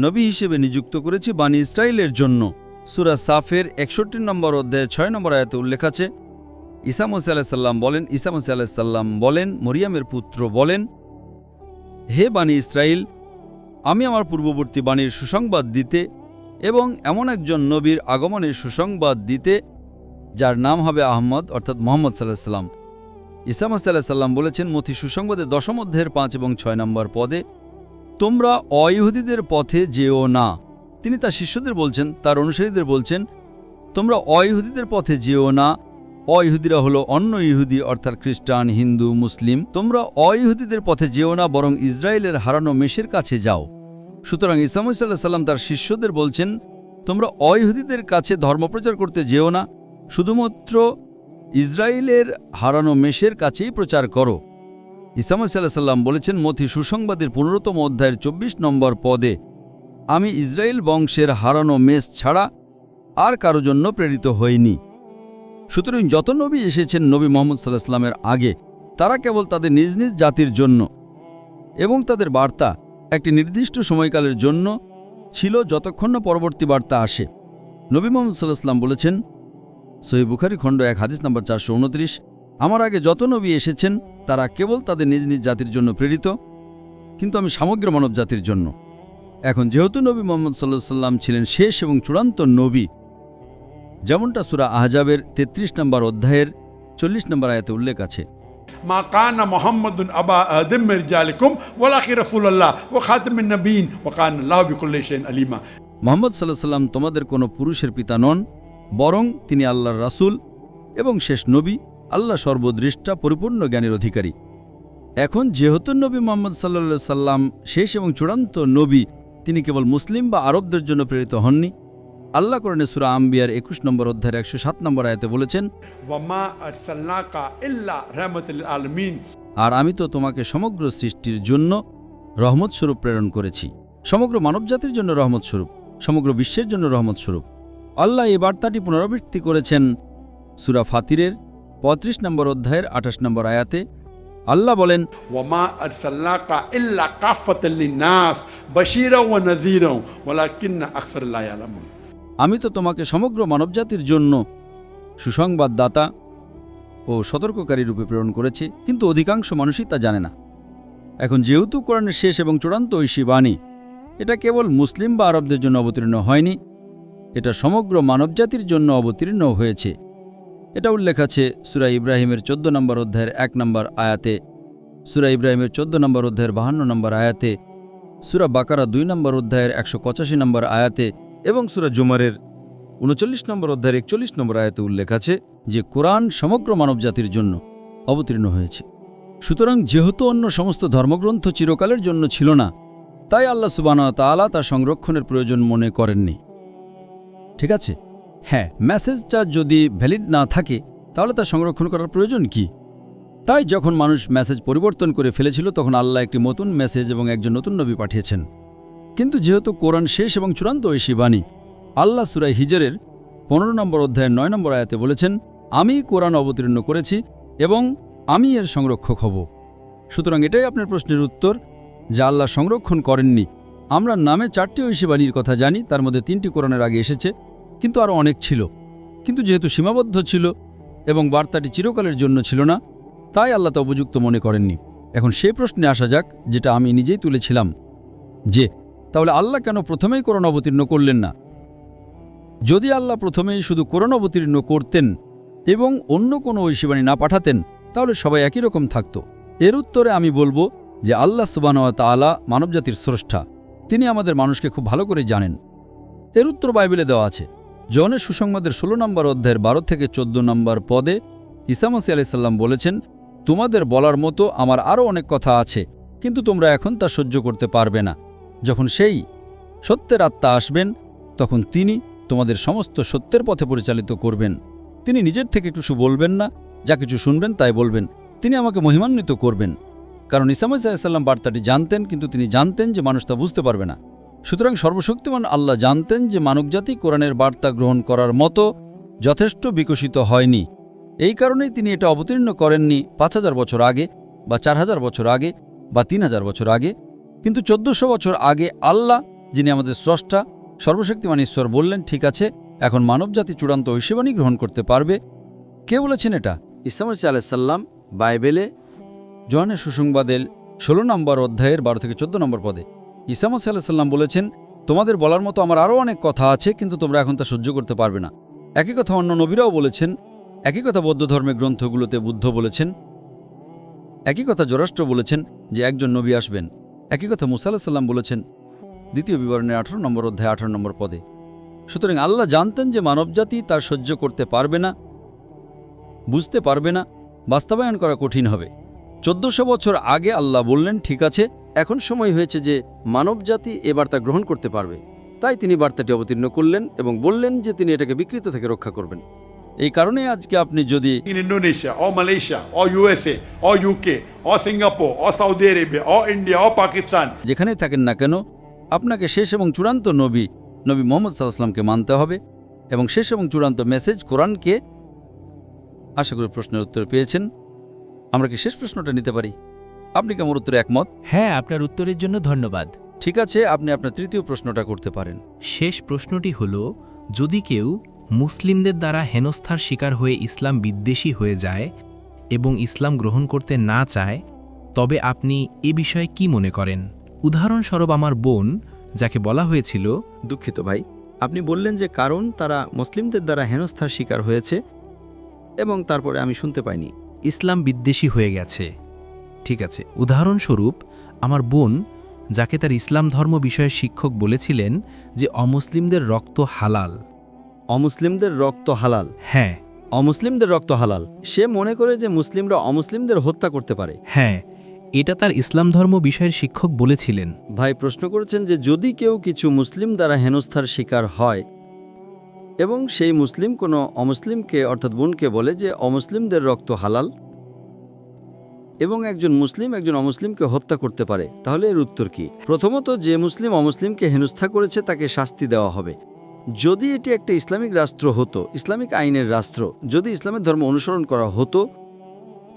নবী হিসেবে নিযুক্ত করেছি বনী ইসরাইলের জন্য। সূরা সাফের 61 নম্বর অধ্যায়ে 6 নম্বর আয়াতে উল্লেখ আছে, ঈসা আলাইহিস সালাম বলেন, মরিয়মের পুত্র বলেন, হে বনী ইসরাইল, আমি আমার পূর্ববর্তী বাণীর সুসংবাদ দিতে এবং এমন একজন নবীর আগমনের সুসংবাদ দিতে যার নাম হবে আহমদ, অর্থাৎ মুহাম্মদ সাল্লাল্লাহু আলাইহি ওয়াসাল্লাম। ঈসা আলাইহিস সালাম বলেছেন মথি সুসংবাদের 10 অধ্যায়ের 5 এবং 6 নম্বর পদে, তোমরা অইহুদিদের পথে যেও না। তিনি তার শিষ্যদের বলছেন, তার অনুসারীদের বলছেন, তোমরা অইহুদিদের পথে যেও না। অইহুদিরা হলো অন্য ইহুদি, অর্থাৎ খ্রিস্টান, হিন্দু, মুসলিম। তোমরা অইহুদিদের পথে যেও না, বরং ইসরায়েলের হারানো মেষের কাছে যাও। সুতরাং ঈসা আলাইহিস সালাম তার শিষ্যদের বলছেন, তোমরা অইহুদিদের কাছে ধর্মপ্রচার করতে যেও না, শুধুমাত্র ইসরায়েলের হারানো মেষের কাছেই প্রচার করো। ঈসা আলাইহিস সালাম বলেছেন মথি সুসংবাদের 15তম অধ্যায়ের 24 নম্বর পদে, আমি ইসরায়েল বংশের হারানো মেষ ছাড়া আর কারো জন্য প্রেরিত হইনি। সুতরাং যত নবী এসেছেন নবী মুহাম্মদ সাল্লাল্লাহু আলাইহি ওয়াসাল্লামের আগে, তারা কেবল তাদের নিজ নিজ জাতির জন্য এবং তাদের বার্তা একটি নির্দিষ্ট সময়কালের জন্য ছিল, যতক্ষণ না পরবর্তী বার্তা আসে। নবী মুহাম্মদ সাল্লাল্লাহু আলাইহি ওয়াসাল্লাম বলেছেন, সহিহ বুখারী খণ্ড 1 হাদিস নম্বর 429, আমার আগে যত নবী এসেছেন তারা কেবল তাদের নিজ নিজ জাতির জন্য প্রেরিত, কিন্তু আমি সমগ্র মানব জাতির জন্য। এখন যেহেতু নবী মুহাম্মদ সাল্লাল্লাহু আলাইহি সাল্লাম ছিলেন শেষ এবং চূড়ান্ত নবী, যেমনটা সূরা আহজাবের 33 নম্বর অধ্যায়ের 40 নম্বর আয়াতে উল্লেখ আছে, ما كان محمد أبا آدم من رجالكم ولكن رسول الله وخاتم النبيين وكان الله بكل شيء عليما। মুহাম্মদ সাল্লাল্লাহু আলাইহি সাল্লাম তোমাদের কোনো পুরুষের পিতা নন, বরং তিনি আল্লাহর রাসূল এবং শেষ নবী, আল্লাহ সর্বদৃষ্টা পরিপূর্ণ জ্ঞানের অধিকারী। এখন যেহেতু নবী মুহাম্মদ সাল্লাল্লাহু আলাইহি সাল্লাম শেষ এবং চূড়ান্ত নবী, তিনি কেবল মুসলিম বা আরবদের জন্য প্রেরিত হননি। আল্লাহ কোরআনে সূরা আম্বিয়ার 21 নম্বর অধ্যায়ের 107 নম্বর আয়াতে বলেছেন, وما أرسلناك إلا رحمة للعالمين। আর আমি তো তোমাকে সমগ্র সৃষ্টির জন্য রহমত স্বরূপ প্রেরণ করেছি, সমগ্র মানবজাতির জন্য রহমত স্বরূপ, সমগ্র বিশ্বের জন্য রহমত স্বরূপ। আল্লাহ এই বার্তাটি পুনরাবৃত্তি করেছেন সূরা ফাতিরের 35 নম্বর অধ্যায়ের 28 নম্বর আয়াতে। আল্লাহ বলেন, وما أرسلناك إلا كافة للناس بشيرا ونذيرا ولكن أكثر لا يعلمون। আমি তো তোমাকে সমগ্র মানবজাতির জন্য সুসংবাদদাতা ও সতর্ককারী রূপে প্রেরণ করেছি, কিন্তু অধিকাংশ মানুষই তা জানে না। এখন যেহেতু কোরআনের শেষ এবং চূড়ান্ত ঐশী বাণী, এটা কেবল মুসলিম বা আরবদের জন্য অবতীর্ণ হয়নি, এটা সমগ্র মানবজাতির জন্য অবতীর্ণ হয়েছে। এটা উল্লেখ আছে সূরা ইব্রাহিমের 14 নম্বর অধ্যায়ের 1 নম্বর আয়াতে, সূরা ইব্রাহিমের 14 নম্বর অধ্যায়ের 52 নম্বর আয়াতে, সূরা বাকারা 2 নম্বর অধ্যায়ের 185 নম্বর আয়াতে এবং সূরা জুমারের 39 নম্বর অধ্যায়ের 41 নম্বর আয়াতে উল্লেখ আছে যে কোরআন সমগ্র মানবজাতির জন্য অবতীর্ণ হয়েছে। সুতরাং যেহেতু অন্য সমস্ত ধর্মগ্রন্থ চিরকালের জন্য ছিল না, তাই আল্লাহ সুবহানাহু ওয়া তাআলা তা সংরক্ষণের প্রয়োজন মনে করেননি। ঠিক আছে, হ্যাঁ, মেসেজটা যদি ভ্যালিড না থাকে তাহলে তা সংরক্ষণ করার প্রয়োজন কি? তাই যখন মানুষ মেসেজ পরিবর্তন করে ফেলেছিল, তখন আল্লাহ একটি নতুন মেসেজ এবং একজন নতুন নবী পাঠিয়েছেন। কিন্তু যেহেতু কোরআন শেষ এবং চূড়ান্ত ঐশী বাণী, আল্লাহ সূরা হিজরের 15 নম্বর অধ্যায়ের 9 নম্বর আয়াতে বলেছেন, আমি কোরআন অবতীর্ণ করেছি এবং আমি এর সংরক্ষক হব। সুতরাং এটাই আপনার প্রশ্নের উত্তর, যা আল্লাহ সংরক্ষণ করেননি। আমরা নামে 4টি ঐশী বাণীর কথা জানি, তার মধ্যে 3টি কোরআনের আগে এসেছে, কিন্তু আরও অনেক ছিল। কিন্তু যেহেতু সীমাবদ্ধ ছিল এবং বার্তাটি চিরকালের জন্য ছিল না, তাই আল্লাহ তা উপযুক্ত মনে করেননি। এখন সেই প্রশ্নে আসা যাক, যেটা আমি নিজেই তুলেছিলাম, যে তাহলে আল্লাহ কেন প্রথমেই কোরআন অবতীর্ণ করলেন না? যদি আল্লাহ প্রথমেই শুধু কোরআন অবতীর্ণ করতেন এবং অন্য কোনো ঐশীবাণী না পাঠাতেন, তাহলে সবাই একই রকম থাকত। এর উত্তরে আমি বলবো যে আল্লাহ সুবহানাহু ওয়া তাআলা মানবজাতির স্রষ্টা, তিনি আমাদের মানুষকে খুব ভালো করে জানেন। এর উত্তর বাইবেলে দেওয়া আছে। জনের সুসংবাদের 16 নম্বর অধ্যায়ের 12 থেকে 14 নম্বর পদে ঈসা মসীহ আলাইহিস সালাম বলেছেন, তোমাদের বলার মতো আমার আরও অনেক কথা আছে, কিন্তু তোমরা এখন তা সহ্য করতে পারবে না। যখন সেই সত্যের আত্মা আসবেন, তখন তিনি তোমাদের সমস্ত সত্যের পথে পরিচালিত করবেন। তিনি নিজের থেকে কিছু বলবেন না, যা কিছু শুনবেন তাই বলবেন। তিনি আমাকে মহিমান্বিত করবেন। কারণ ঈসা মসীহ আলাইহিস সালাম বার্তাটি জানতেন, কিন্তু তিনি জানতেন যে মানুষ তা বুঝতে পারবে না। সুতরাং সর্বশক্তিমান আল্লাহ জানতেন যে মানবজাতি কোরআনের বার্তা গ্রহণ করার মতো যথেষ্ট বিকশিত হয়নি। এই কারণেই তিনি এটা অবতীর্ণ করেননি 5000 বছর আগে বা 4000 বছর আগে বা 3000 বছর আগে, কিন্তু 1400 বছর আগে আল্লাহ, যিনি আমাদের স্রষ্টা সর্বশক্তিমান ঈশ্বর, বললেন, ঠিক আছে, এখন মানবজাতি চূড়ান্ত ঐশীবাণী গ্রহণ করতে পারবে। কে বলেছেন এটা? ঈসা মসীহ আলাইহিস সালাম বাইবেলে যোহানের সুসংবাদের 16 নম্বর অধ্যায়ের 12 থেকে 14 নম্বর পদে ঈসা মসীহ আলাইহিস সালাম বলেছেন, তোমাদের বলার মতো আমার আরও অনেক কথা আছে, কিন্তু তোমরা এখন তা সহ্য করতে পারবে না। একই কথা অন্য নবীরাও বলেছেন, একই কথা বৌদ্ধ ধর্মের গ্রন্থগুলোতে বুদ্ধ বলেছেন, একই কথা জোরাষ্ট্র বলেছেন যে একজন নবী আসবেন, একই কথা মুসা আলাইহিস সালাম বলেছেন দ্বিতীয় বিবরণের 18 নম্বর অধ্যায় 18 নম্বর পদে। সুতরাং আল্লাহ জানতেন যে মানবজাতি তার সহ্য করতে পারবে না, বুঝতে পারবে না, বাস্তবায়ন করা কঠিন হবে। 1400 বছর আগে আল্লাহ বললেন, ঠিক আছে, এখন সময় হয়েছে যে মানবজাতি এ বার্তা গ্রহণ করতে পারবে। তাই তিনি বার্তাটি অবতীর্ণ করলেন এবং বললেন যে তিনি এটাকে বিকৃত থেকে রক্ষা করবেন। এই কারণে আজকে আপনি যদি In Indonesia or Malaysia or USA or UK or Singapore or Saudi Arabia or India or Pakistan, যেখানেই থাকেন না কেন, আপনাকে শেষ এবং চূড়ান্ত নবী মুহাম্মদ সাল্লাল্লাহু আলাইহি ওয়াসাল্লামকে মানতে হবে এবং শেষ এবং চূড়ান্ত মেসেজ কোরআনকে। আশা করি প্রশ্নের উত্তর পেয়েছেন। আমরা কি শেষ প্রশ্নটা নিতে পারি? আপনি কি আমার উত্তরে একমত? হ্যাঁ, আপনার উত্তরের জন্য ধন্যবাদ। ঠিক আছে, আপনি আপনার তৃতীয় প্রশ্নটা করতে পারেন। শেষ প্রশ্নটি হল, যদি কেউ মুসলিমদের দ্বারা হেনস্থার শিকার হয়ে ইসলাম বিদ্বেষী হয়ে যায় এবং ইসলাম গ্রহণ করতে না চায়, তবে আপনি এ বিষয়ে কি মনে করেন? উদাহরণস্বরূপ আমার বোন, যাকে বলা হয়েছিল। দুঃখিত ভাই, আপনি বললেন যে কারণ তারা মুসলিমদের দ্বারা হেনস্থার শিকার হয়েছে, এবং তারপরে আমি শুনতে পাইনি। ইসলাম বিদ্বেষী হয়ে গেছে। ঠিক আছে, উদাহরণস্বরূপ আমার বোন, যাকে তার ইসলাম ধর্ম বিষয়ে শিক্ষক বলেছিলেন যে অমুসলিমদের রক্ত হালাল। অমুসলিমদের রক্ত হালাল? হ্যাঁ। অমুসলিমদের রক্ত হালাল, সে মনে করে যে মুসলিমরা অমুসলিমদের হত্যা করতে পারে। হ্যাঁ, এটা তার ইসলাম ধর্ম বিষয়ের শিক্ষক বলেছিলেন। ভাই প্রশ্ন করেছেন যে যদি কেউ কিছু মুসলিম দ্বারা হেনস্থার শিকার হয় এবং সেই মুসলিম কোনো অমুসলিমকে অর্থাৎ বোনকে বলে যে অমুসলিমদের রক্ত হালাল এবং একজন মুসলিম একজন অমুসলিমকে হত্যা করতে পারে, তাহলে এর উত্তর কি? প্রথমত, যে মুসলিম অমুসলিমকে হেনস্থা করেছে তাকে শাস্তি দেওয়া হবে। যদি এটি একটা ইসলামিক রাষ্ট্র হতো, ইসলামিক আইনের রাষ্ট্র, যদি ইসলামের ধর্ম অনুসরণ করা হতো,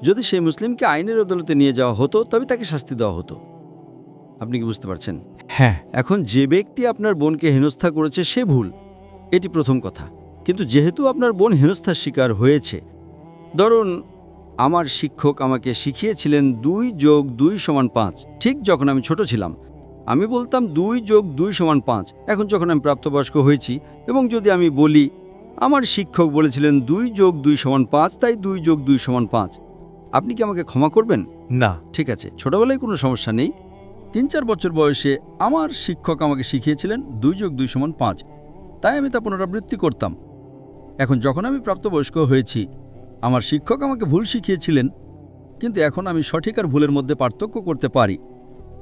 যদি সেই মুসলিমকে আইনের আদালতে নিয়ে যাওয়া হতো, তবে তাকে শাস্তি দেওয়া হতো। আপনি কি বুঝতে পারছেন? হ্যাঁ। এখন যে ব্যক্তি আপনার বোনকে হেনস্থা করেছে সে ভুল, এটি প্রথম কথা। কিন্তু যেহেতু আপনার বোন হেনস্থার শিকার হয়েছে, ধরুন আমার শিক্ষক আমাকে শিখিয়েছিলেন 2 + 2 = 5। ঠিক যখন আমি ছোট ছিলাম আমি বলতাম 2 + 2 = 5। এখন যখন আমি প্রাপ্তবয়স্ক হয়েছি এবং যদি আমি বলি আমার শিক্ষক বলেছিলেন 2 + 2 = 5, তাই 2 + 2 = 5, আপনি কি আমাকে ক্ষমা করবেন? না। ঠিক আছে, ছোটবেলায় কোনো সমস্যা নেই। 3-4 বছর বয়সে আমার শিক্ষক আমাকে শিখিয়েছিলেন 2 + 2 = 5, তাই আমি তা পুনরাবৃত্তি করতাম। এখন যখন আমি প্রাপ্তবয়স্ক হয়েছি, আমার শিক্ষক আমাকে ভুল শিখিয়েছিলেন, কিন্তু এখন আমি সঠিক আর ভুলের মধ্যে পার্থক্য করতে পারি।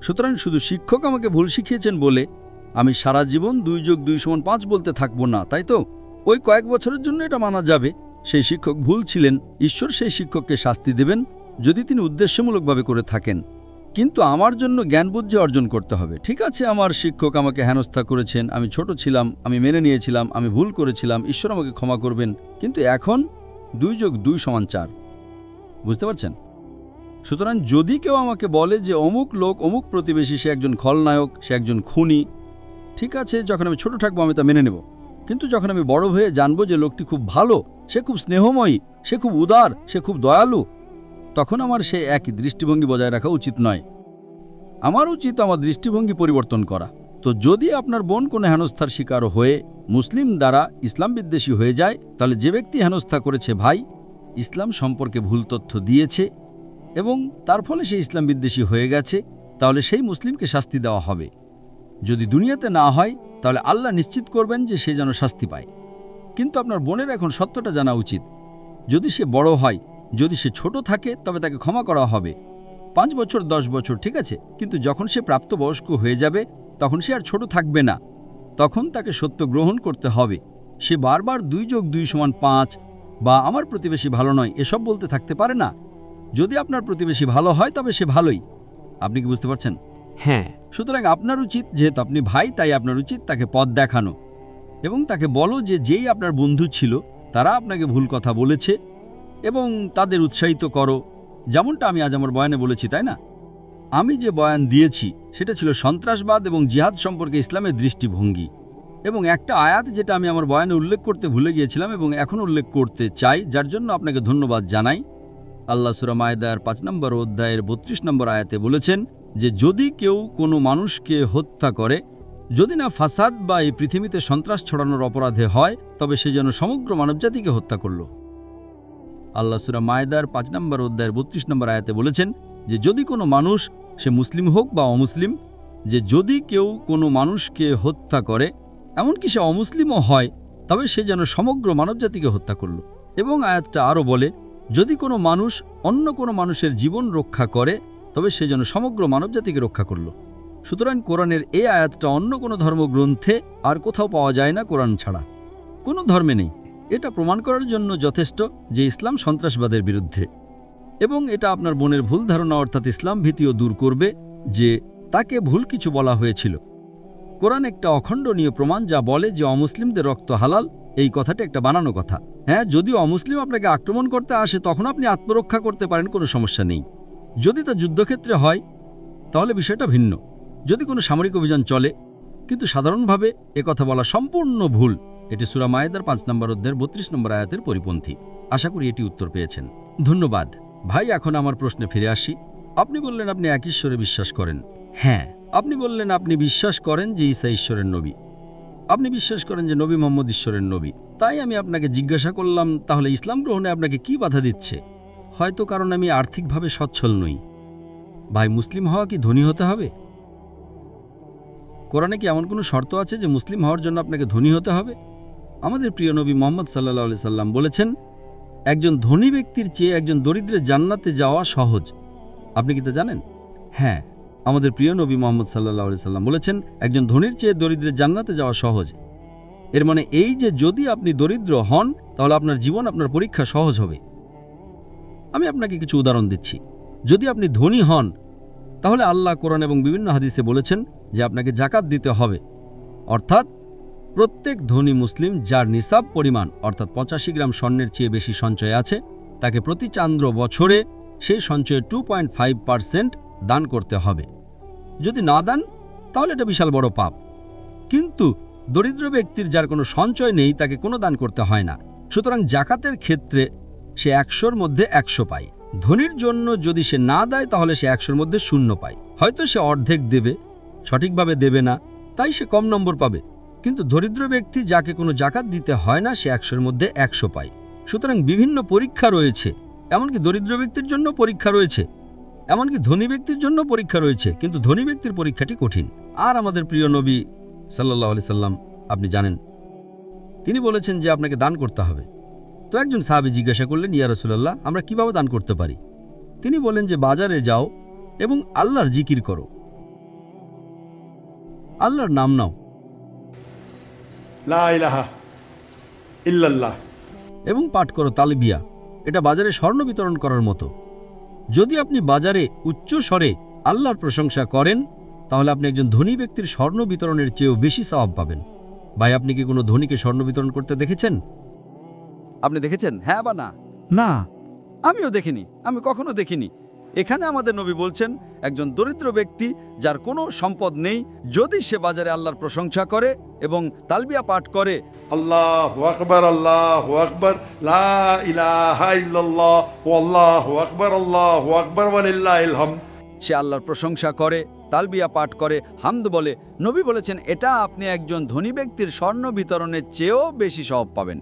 সুতরাং শুধু শিক্ষক আমাকে ভুল শিখিয়েছেন বলে আমি সারা জীবন 2 + 2 = 5 বলতে থাকবো না, তাই তো? ওই কয়েক বছরের জন্য এটা মানা যাবে। সেই শিক্ষক ভুল ছিলেন, ঈশ্বর সেই শিক্ষককে শাস্তি দেবেন যদি তিনি উদ্দেশ্যমূলকভাবে করে থাকেন। কিন্তু আমার জন্য জ্ঞান বুদ্ধি অর্জন করতে হবে। ঠিক আছে, আমার শিক্ষক আমাকে হেনস্থা করেছেন, আমি ছোট ছিলাম, আমি মেনে নিয়েছিলাম, আমি ভুল করেছিলাম, ঈশ্বর আমাকে ক্ষমা করবেন। কিন্তু এখন 2 + 2 = 4, বুঝতে পারছেন? সুতরাং যদি কেউ আমাকে বলে যে অমুক লোক, অমুক প্রতিবেশী, সে একজন খলনায়ক, সে একজন খুনি, ঠিক আছে, যখন আমি ছোট থাকবো আমি তা মেনে নেব। কিন্তু যখন আমি বড় হয়ে জানবো যে লোকটি খুব ভালো, সে খুব স্নেহময়ী, সে খুব উদার, সে খুব দয়ালু, তখন আমার সে একই দৃষ্টিভঙ্গি বজায় রাখা উচিত নয়। আমার উচিত আমার দৃষ্টিভঙ্গি পরিবর্তন করা। তো যদি আপনার বোন কোনো হেনস্থার শিকার হয়ে মুসলিম দ্বারা ইসলাম বিদ্বেষী হয়ে যায়, তাহলে যে ব্যক্তি হেনস্থা করেছে ভাই ইসলাম সম্পর্কে ভুল তথ্য দিয়েছে এবং তার ফলে সে ইসলাম বিদ্বেষী হয়ে গেছে, তাহলে সেই মুসলিমকে শাস্তি দেওয়া হবে। যদি দুনিয়াতে না হয় তাহলে আল্লাহ নিশ্চিত করবেন যে সে যেন শাস্তি পায়। কিন্তু আপনার বোনের এখন সত্যটা জানা উচিত। যদি সে বড় হয়, যদি সে ছোট থাকে, তবে তাকে ক্ষমা করা হবে। 5 বছর 10 বছর ঠিক আছে, কিন্তু যখন সে প্রাপ্তবয়স্ক হয়ে যাবে তখন সে আর ছোট থাকবে না, তখন তাকে সত্য গ্রহণ করতে হবে। সে বারবার 2 + 2 = 5 বা আমার প্রতিবেশী ভালো নয় এসব বলতে থাকতে পারে না। যদি আপনার প্রতিবেশী ভালো হয় তবে সে ভালোই। আপনি কি বুঝতে পারছেন? হ্যাঁ। সুতরাং আপনার উচিত, যেহেতু আপনি ভাই, তাই আপনার উচিত তাকে পথ দেখানো এবং তাকে বলো যে যেই আপনার বন্ধু ছিল তারা আপনাকে ভুল কথা বলেছে এবং তাদের উৎসাহিত করো, যেমনটা আমি আজ আমার বয়ানে বলেছি, তাই না? আমি যে বয়ান দিয়েছি সেটা ছিল সন্ত্রাসবাদ এবং জিহাদ সম্পর্কে ইসলামের দৃষ্টিভঙ্গি এবং একটা আয়াত যেটা আমি আমার বয়ানে উল্লেখ করতে ভুলে গিয়েছিলাম এবং এখন উল্লেখ করতে চাই, যার জন্য আপনাকে ধন্যবাদ জানাই। আল্লাহ সূরা মায়দার 5 নম্বর অধ্যায়ের 32 নম্বর আয়াতে বলেছেন যে যদি কেউ কোনো মানুষকে হত্যা করে, যদি না ফাসাদ বা এই পৃথিবীতে সন্ত্রাস ছড়ানোর অপরাধে হয়, তবে সে যেন সমগ্র মানবজাতিকে হত্যা করল। আল্লাহ সূরা মায়দার 5 নম্বর অধ্যায়ের 32 নম্বর আয়াতে বলেছেন যে যদি কোনো মানুষ, সে মুসলিম হোক বা অমুসলিম, যে যদি কেউ কোনো মানুষকে হত্যা করে, এমনকি সে অমুসলিমও হয়, তবে সে যেন সমগ্র মানবজাতিকে হত্যা করল। এবং আয়াতটা আরও বলে যদি কোনো মানুষ অন্য কোনো মানুষের জীবন রক্ষা করে, তবে সে যেন সমগ্র মানবজাতিকে রক্ষা করল। সুতরাং কোরআনের এই আয়াতটা অন্য কোনো ধর্মগ্রন্থে আর কোথাও পাওয়া যায় না কোরআন ছাড়া, কোনো ধর্মে নেই। এটা প্রমাণ করার জন্য যথেষ্ট যে ইসলাম সন্ত্রাসবাদের বিরুদ্ধে, এবং এটা আপনার বোনের ভুল ধারণা অর্থাৎ ইসলাম ভীতিও দূর করবে যে তাকে ভুল কিছু বলা হয়েছিল। কোরআন একটা অখণ্ডনীয় প্রমাণ যা বলে যে অমুসলিমদের রক্ত হালাল, এই কথাটা একটা বানানো কথা। হ্যাঁ, যদি অমুসলিম আপনাকে আক্রমণ করতে আসে তখন আপনি আত্মরক্ষা করতে পারেন, কোনো সমস্যা নেই। যদি তা যুদ্ধক্ষেত্রে হয় তাহলে বিষয়টা ভিন্ন, যদি কোনো সামরিক অভিযান চলে। কিন্তু সাধারণভাবে একথা বলা সম্পূর্ণ ভুল। এটি সূরা মায়েদার 5 নম্বর অধ্যায়ের 32 নম্বর আয়াতের পরিপন্থী। আশা করি এটি উত্তর পেয়েছেন। ধন্যবাদ। ভাই, এখন আমার প্রশ্নে ফিরে আসি। আপনি বললেন আপনি এক ঈশ্বরে বিশ্বাস করেন। হ্যাঁ, আপনি বললেন আপনি বিশ্বাস করেন যে ঈসা ঈশ্বরের নবী। আপনি বিশ্বাস করেন যে নবী মোহাম্মদ ঈশ্বরের নবী। তাই আমি আপনাকে জিজ্ঞাসা করলাম, তাহলে ইসলাম গ্রহণে আপনাকে কি বাধা দিচ্ছে? হয়তো কারণ আমি আর্থিকভাবে সচ্ছল নই। ভাই, মুসলিম হওয়া কি ধনী হতে হবে? কোরআনে কি এমন কোনো শর্ত আছে যে মুসলিম হওয়ার জন্য আপনাকে ধনী হতে হবে? আমাদের প্রিয় নবী মোহাম্মদ সাল্লাল্লাহু আলাইহি সাল্লাম বলেছেন, একজন ধনী ব্যক্তির চেয়ে একজন দরিদ্রের জান্নাতে যাওয়া সহজ। আপনি কি তা জানেন? হ্যাঁ, আমাদের প্রিয় নবী মোহাম্মদ সাল্লাল্লাহু আলাইহি সাল্লাম বলেছেন, একজন ধনীর চেয়ে দরিদ্রের জান্নাতে যাওয়া সহজ। এর মানে এই যে যদি আপনি দরিদ্র হন তাহলে আপনার জীবন, আপনার পরীক্ষা সহজ হবে। আমি আপনাকে কিছু উদাহরণ দিচ্ছি। যদি আপনি ধনী হন তাহলে আল্লাহ কোরআন এবং বিভিন্ন হাদিসে বলেছেন যে আপনাকে জাকাত দিতে হবে। অর্থাৎ প্রত্যেক ধনী মুসলিম যার নিসাব পরিমাণ অর্থাৎ 85 গ্রাম স্বর্ণের চেয়ে বেশি সঞ্চয় আছে, তাকে প্রতি চান্দ্র বছরে সেই সঞ্চয়ের 2.5% দান করতে হবে। যদি না দেন তাহলে এটা বিশাল বড় পাপ। কিন্তু দরিদ্র ব্যক্তির যার কোনো সঞ্চয় নেই তাকে কোনো দান করতে হয় না। সুতরাং জাকাতের ক্ষেত্রে সে 100-র মধ্যে 100 পায়। ধনীর জন্য যদি সে না দেয় তাহলে সে 100-র মধ্যে 0 পায়। হয়তো সে অর্ধেক দেবে, সঠিকভাবে দেবে না, তাই সে কম নম্বর পাবে। কিন্তু দরিদ্র ব্যক্তি যাকে কোনো জাকাত দিতে হয় না, সে 100-র মধ্যে 100 পায়। সুতরাং বিভিন্ন পরীক্ষা রয়েছে। এমনকি দরিদ্র ব্যক্তির জন্য পরীক্ষা রয়েছে, এমনকি ধনী ব্যক্তির জন্য পরীক্ষা রয়েছে, কিন্তু ধনী ব্যক্তির পরীক্ষাটি কঠিন। আর আমাদের প্রিয় নবী সাল্লাল্লাহু আলাইহি সাল্লাম, আপনি জানেন, তিনি বলেছেন যে আপনাকে দান করতে হবে। তো একজন সাহাবী জিজ্ঞাসা করলেন, ইয়া রাসূলুল্লাহ, আমরা কিভাবে দান করতে পারি? তিনি বলেন যে বাজারে যাও এবং আল্লাহর জিকির করো, আল্লাহর নাম নাও, লা ইলাহা ইল্লাল্লাহ, এবং পাঠ করো তালবিয়া। এটা বাজারে স্বর্ণ বিতরণ করার মতো। যদি আপনি বাজারে উচ্চ স্বরে আল্লাহর প্রশংসা করেন তাহলে আপনি একজন ধনী ব্যক্তির স্বর্ণ বিতরণের চেয়েও বেশি সওয়াব পাবেন। ভাই, আপনি কি কোনো ধনীকে স্বর্ণ বিতরণ করতে দেখেছেন? আপনি দেখেছেন? হ্যাঁ বা না? না। আমিও দেখিনি, আমি কখনো দেখিনি। এখানে আমাদের নবী বলছেন, একজন দরিদ্র ব্যক্তি যার কোনো সম্পদ নেই, যদি সে বাজারে আল্লাহর প্রশংসা করে এবং তালবিয়া পাঠ করে, আল্লাহু আকবার, আল্লাহু আকবার, লা ইলাহা ইল্লাল্লাহ, আল্লাহু আকবার, আল্লাহু আকবার ওয়া লিল্লাহিল হামদ, সে আল্লাহর প্রশংসা করে, তালবিয়া পাঠ করে, হামদ বলে, নবী বলেছেন এটা আপনি একজন ধনী ব্যক্তির স্বর্ণ বিতরণের চেয়েও বেশি সওয়াব পাবেন।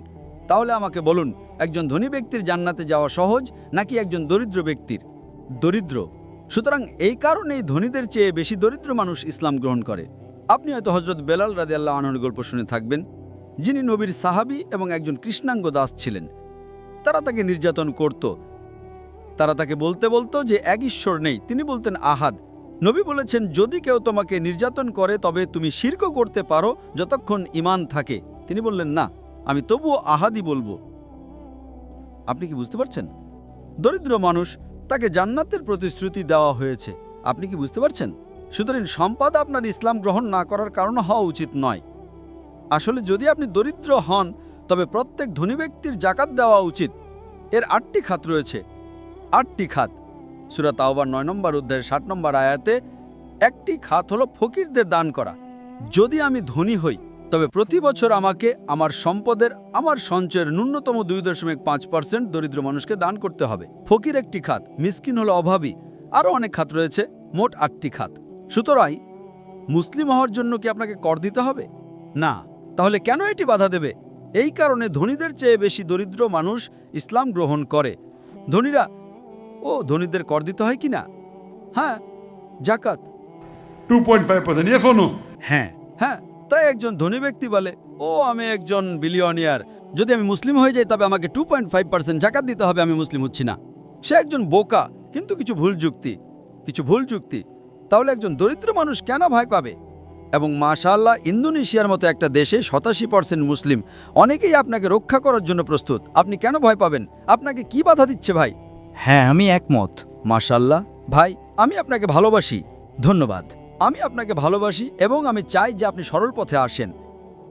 তাহলে আমাকে বলুন, একজন ধনী ব্যক্তির জান্নাতে যাওয়া সহজ নাকি একজন দরিদ্র ব্যক্তির? দরিদ্র। সুতরাং এই কারণেই ধনীদের চেয়ে বেশি দরিদ্র মানুষ ইসলাম গ্রহণ করে। আপনি হয়তো হযরত বেলাল রাদিয়াল্লাহু আনহুর গল্প শুনে থাকবেন, যিনি নবীর সাহাবী এবং একজন কৃষ্ণাঙ্গ দাস ছিলেন। তারা তাকে নির্যাতন করত। তারা তাকে বলতে বলতো যে এক ঈশ্বর নেই, তিনি বলতেন আহাদ। নবী বলেছেন, যদি কেউ তোমাকে নির্যাতন করে তবে তুমি শিরক করতে পারো যতক্ষণ ঈমান থাকে। তিনি বললেন, না, আমি তবুও আহাদই বলবো। আপনি কি বুঝতে পারছেন? দরিদ্র মানুষ, তাকে জান্নাতের প্রতিশ্রুতি দেওয়া হয়েছে। আপনি কি বুঝতে পারছেন? সুতরাং সম্পদ আপনার ইসলাম গ্রহণ না করার কারণ হওয়া উচিত নয়। আসলে যদি আপনি দরিদ্র হন তবে প্রত্যেক ধনী ব্যক্তির জাকাত দেওয়া উচিত। এর 8টি খাত রয়েছে। 8টি খাত। সূরা তাওবার 9 নম্বর অধ্যায়ের 60 নম্বর আয়াতে একটি খাত হলো ফকিরদের দান করা। যদি আমি ধনী হই তবে প্রতি বছর আমাকে আমার সম্পদের, আমার সঞ্চয়ের ন্যূনতম 2.5% দরিদ্র মানুষকে দান করতে হবে। ফকির একটি খাত, মিসকিন হলো অভাবী, আরও অনেক খাত রয়েছে, মোট 8টি খাত। সুতরাং মুসলিম হওয়ার জন্য কি আপনাকে কর দিতে হবে? না। তাহলে কেন এটি বাধা দেবে? এই কারণে ধনীদের চেয়ে বেশি দরিদ্র মানুষ ইসলাম গ্রহণ করে। ধনীদের কর দিতে হয় কি না? হ্যাঁ, জাকাত 2.5%, yes or no? হ্যাঁ, তাই একজন ধনী ব্যক্তি বলে, আমি একজন বিলিয়নিয়ার, যদি আমি মুসলিম হয়ে যাই তবে আমাকে 2.5% জাকাত দিতে হবে, আমি মুসলিম হচ্ছি না। সে একজন বোকা, কিন্তু কিছু ভুল যুক্তি। তাহলে একজন দরিদ্র মানুষ কেন ভয় পাবে? এবং মাশাআল্লাহ, ইন্দোনেশিয়ার মতো একটা দেশে 87% মুসলিম, অনেকেই আপনাকে রক্ষা করার জন্য প্রস্তুত। আপনি কেন ভয় পাবেন? আপনাকে কি বাধা দিচ্ছে ভাই? হ্যাঁ, আমি একমত। মাশাআল্লাহ ভাই, আমি আপনাকে ভালোবাসি। ধন্যবাদ। আমি আপনাকে ভালোবাসি এবং আমি চাই যে আপনি সরল পথে আসেন।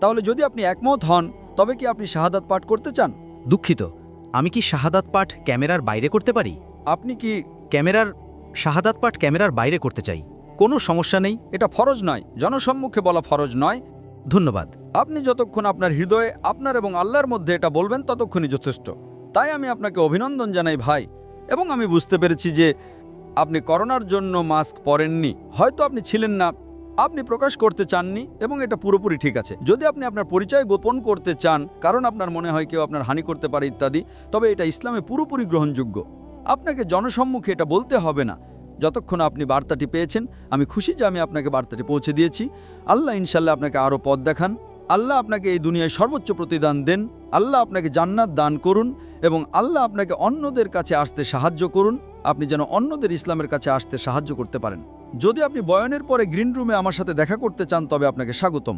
তাহলে যদি আপনি একমত হন তবে কি আপনি শাহাদাত পাঠ করতে চান? দুঃখিত, আমি কি শাহাদাত পাঠ ক্যামেরার বাইরে করতে পারি? আপনি কি শাহাদাত পাঠ ক্যামেরার বাইরে করতে চাই। কোনো সমস্যা নেই। এটা ফরজ নয়, জনসম্মুখে বলা ফরজ নয়। ধন্যবাদ। আপনি যতক্ষণ আপনার হৃদয়ে আপনার এবং আল্লাহর মধ্যে এটা বলবেন ততক্ষণই যথেষ্ট। তাই আমি আপনাকে অভিনন্দন জানাই ভাই। এবং আমি বুঝতে পেরেছি যে আপনি করোনার জন্য মাস্ক পরেননি, হয়তো আপনি ছিলেন না, আপনি প্রকাশ করতে চাননি এবং এটা পুরোপুরি ঠিক আছে। যদি আপনি আপনার পরিচয় গোপন করতে চান কারণ আপনার মনে হয় কেউ আপনার হানি করতে পারে ইত্যাদি, তবে এটা ইসলামে পুরোপুরি গ্রহণযোগ্য। আপনাকে জনসম্মুখে এটা বলতে হবে না। যতক্ষণ আপনি বার্তাটি পেয়েছেন, আমি খুশি যে আমি আপনাকে বার্তাটি পৌঁছে দিয়েছি। আল্লাহ ইনশাল্লাহ আপনাকে আরও পথ দেখান। আল্লাহ আপনাকে এই দুনিয়ায় সর্বোচ্চ প্রতিদান দেন। আল্লাহ আপনাকে জান্নাত দান করুন এবং আল্লাহ আপনাকে অন্যদের কাছে আসতে সাহায্য করুন, আপনি যেন অন্যদের ইসলামের কাছে আসতে সাহায্য করতে পারেন। যদি আপনি বয়ানের পরে গ্রিন রুমে আমার সাথে দেখা করতে চান তবে আপনাকে স্বাগতম।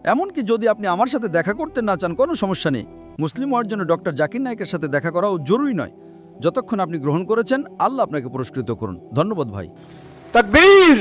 এমনকি যদি আপনি আমার সাথে দেখা করতে না চান, কোনো সমস্যা নেই। মুসলিম হওয়ার জন্য ডক্টর জাকির নায়েকের সাথে দেখা করাও জরুরি নয়। যতক্ষণ আপনি গ্রহণ করেছেন, আল্লাহ আপনাকে পুরস্কৃত করুন। ধন্যবাদ ভাই। তাকবীর।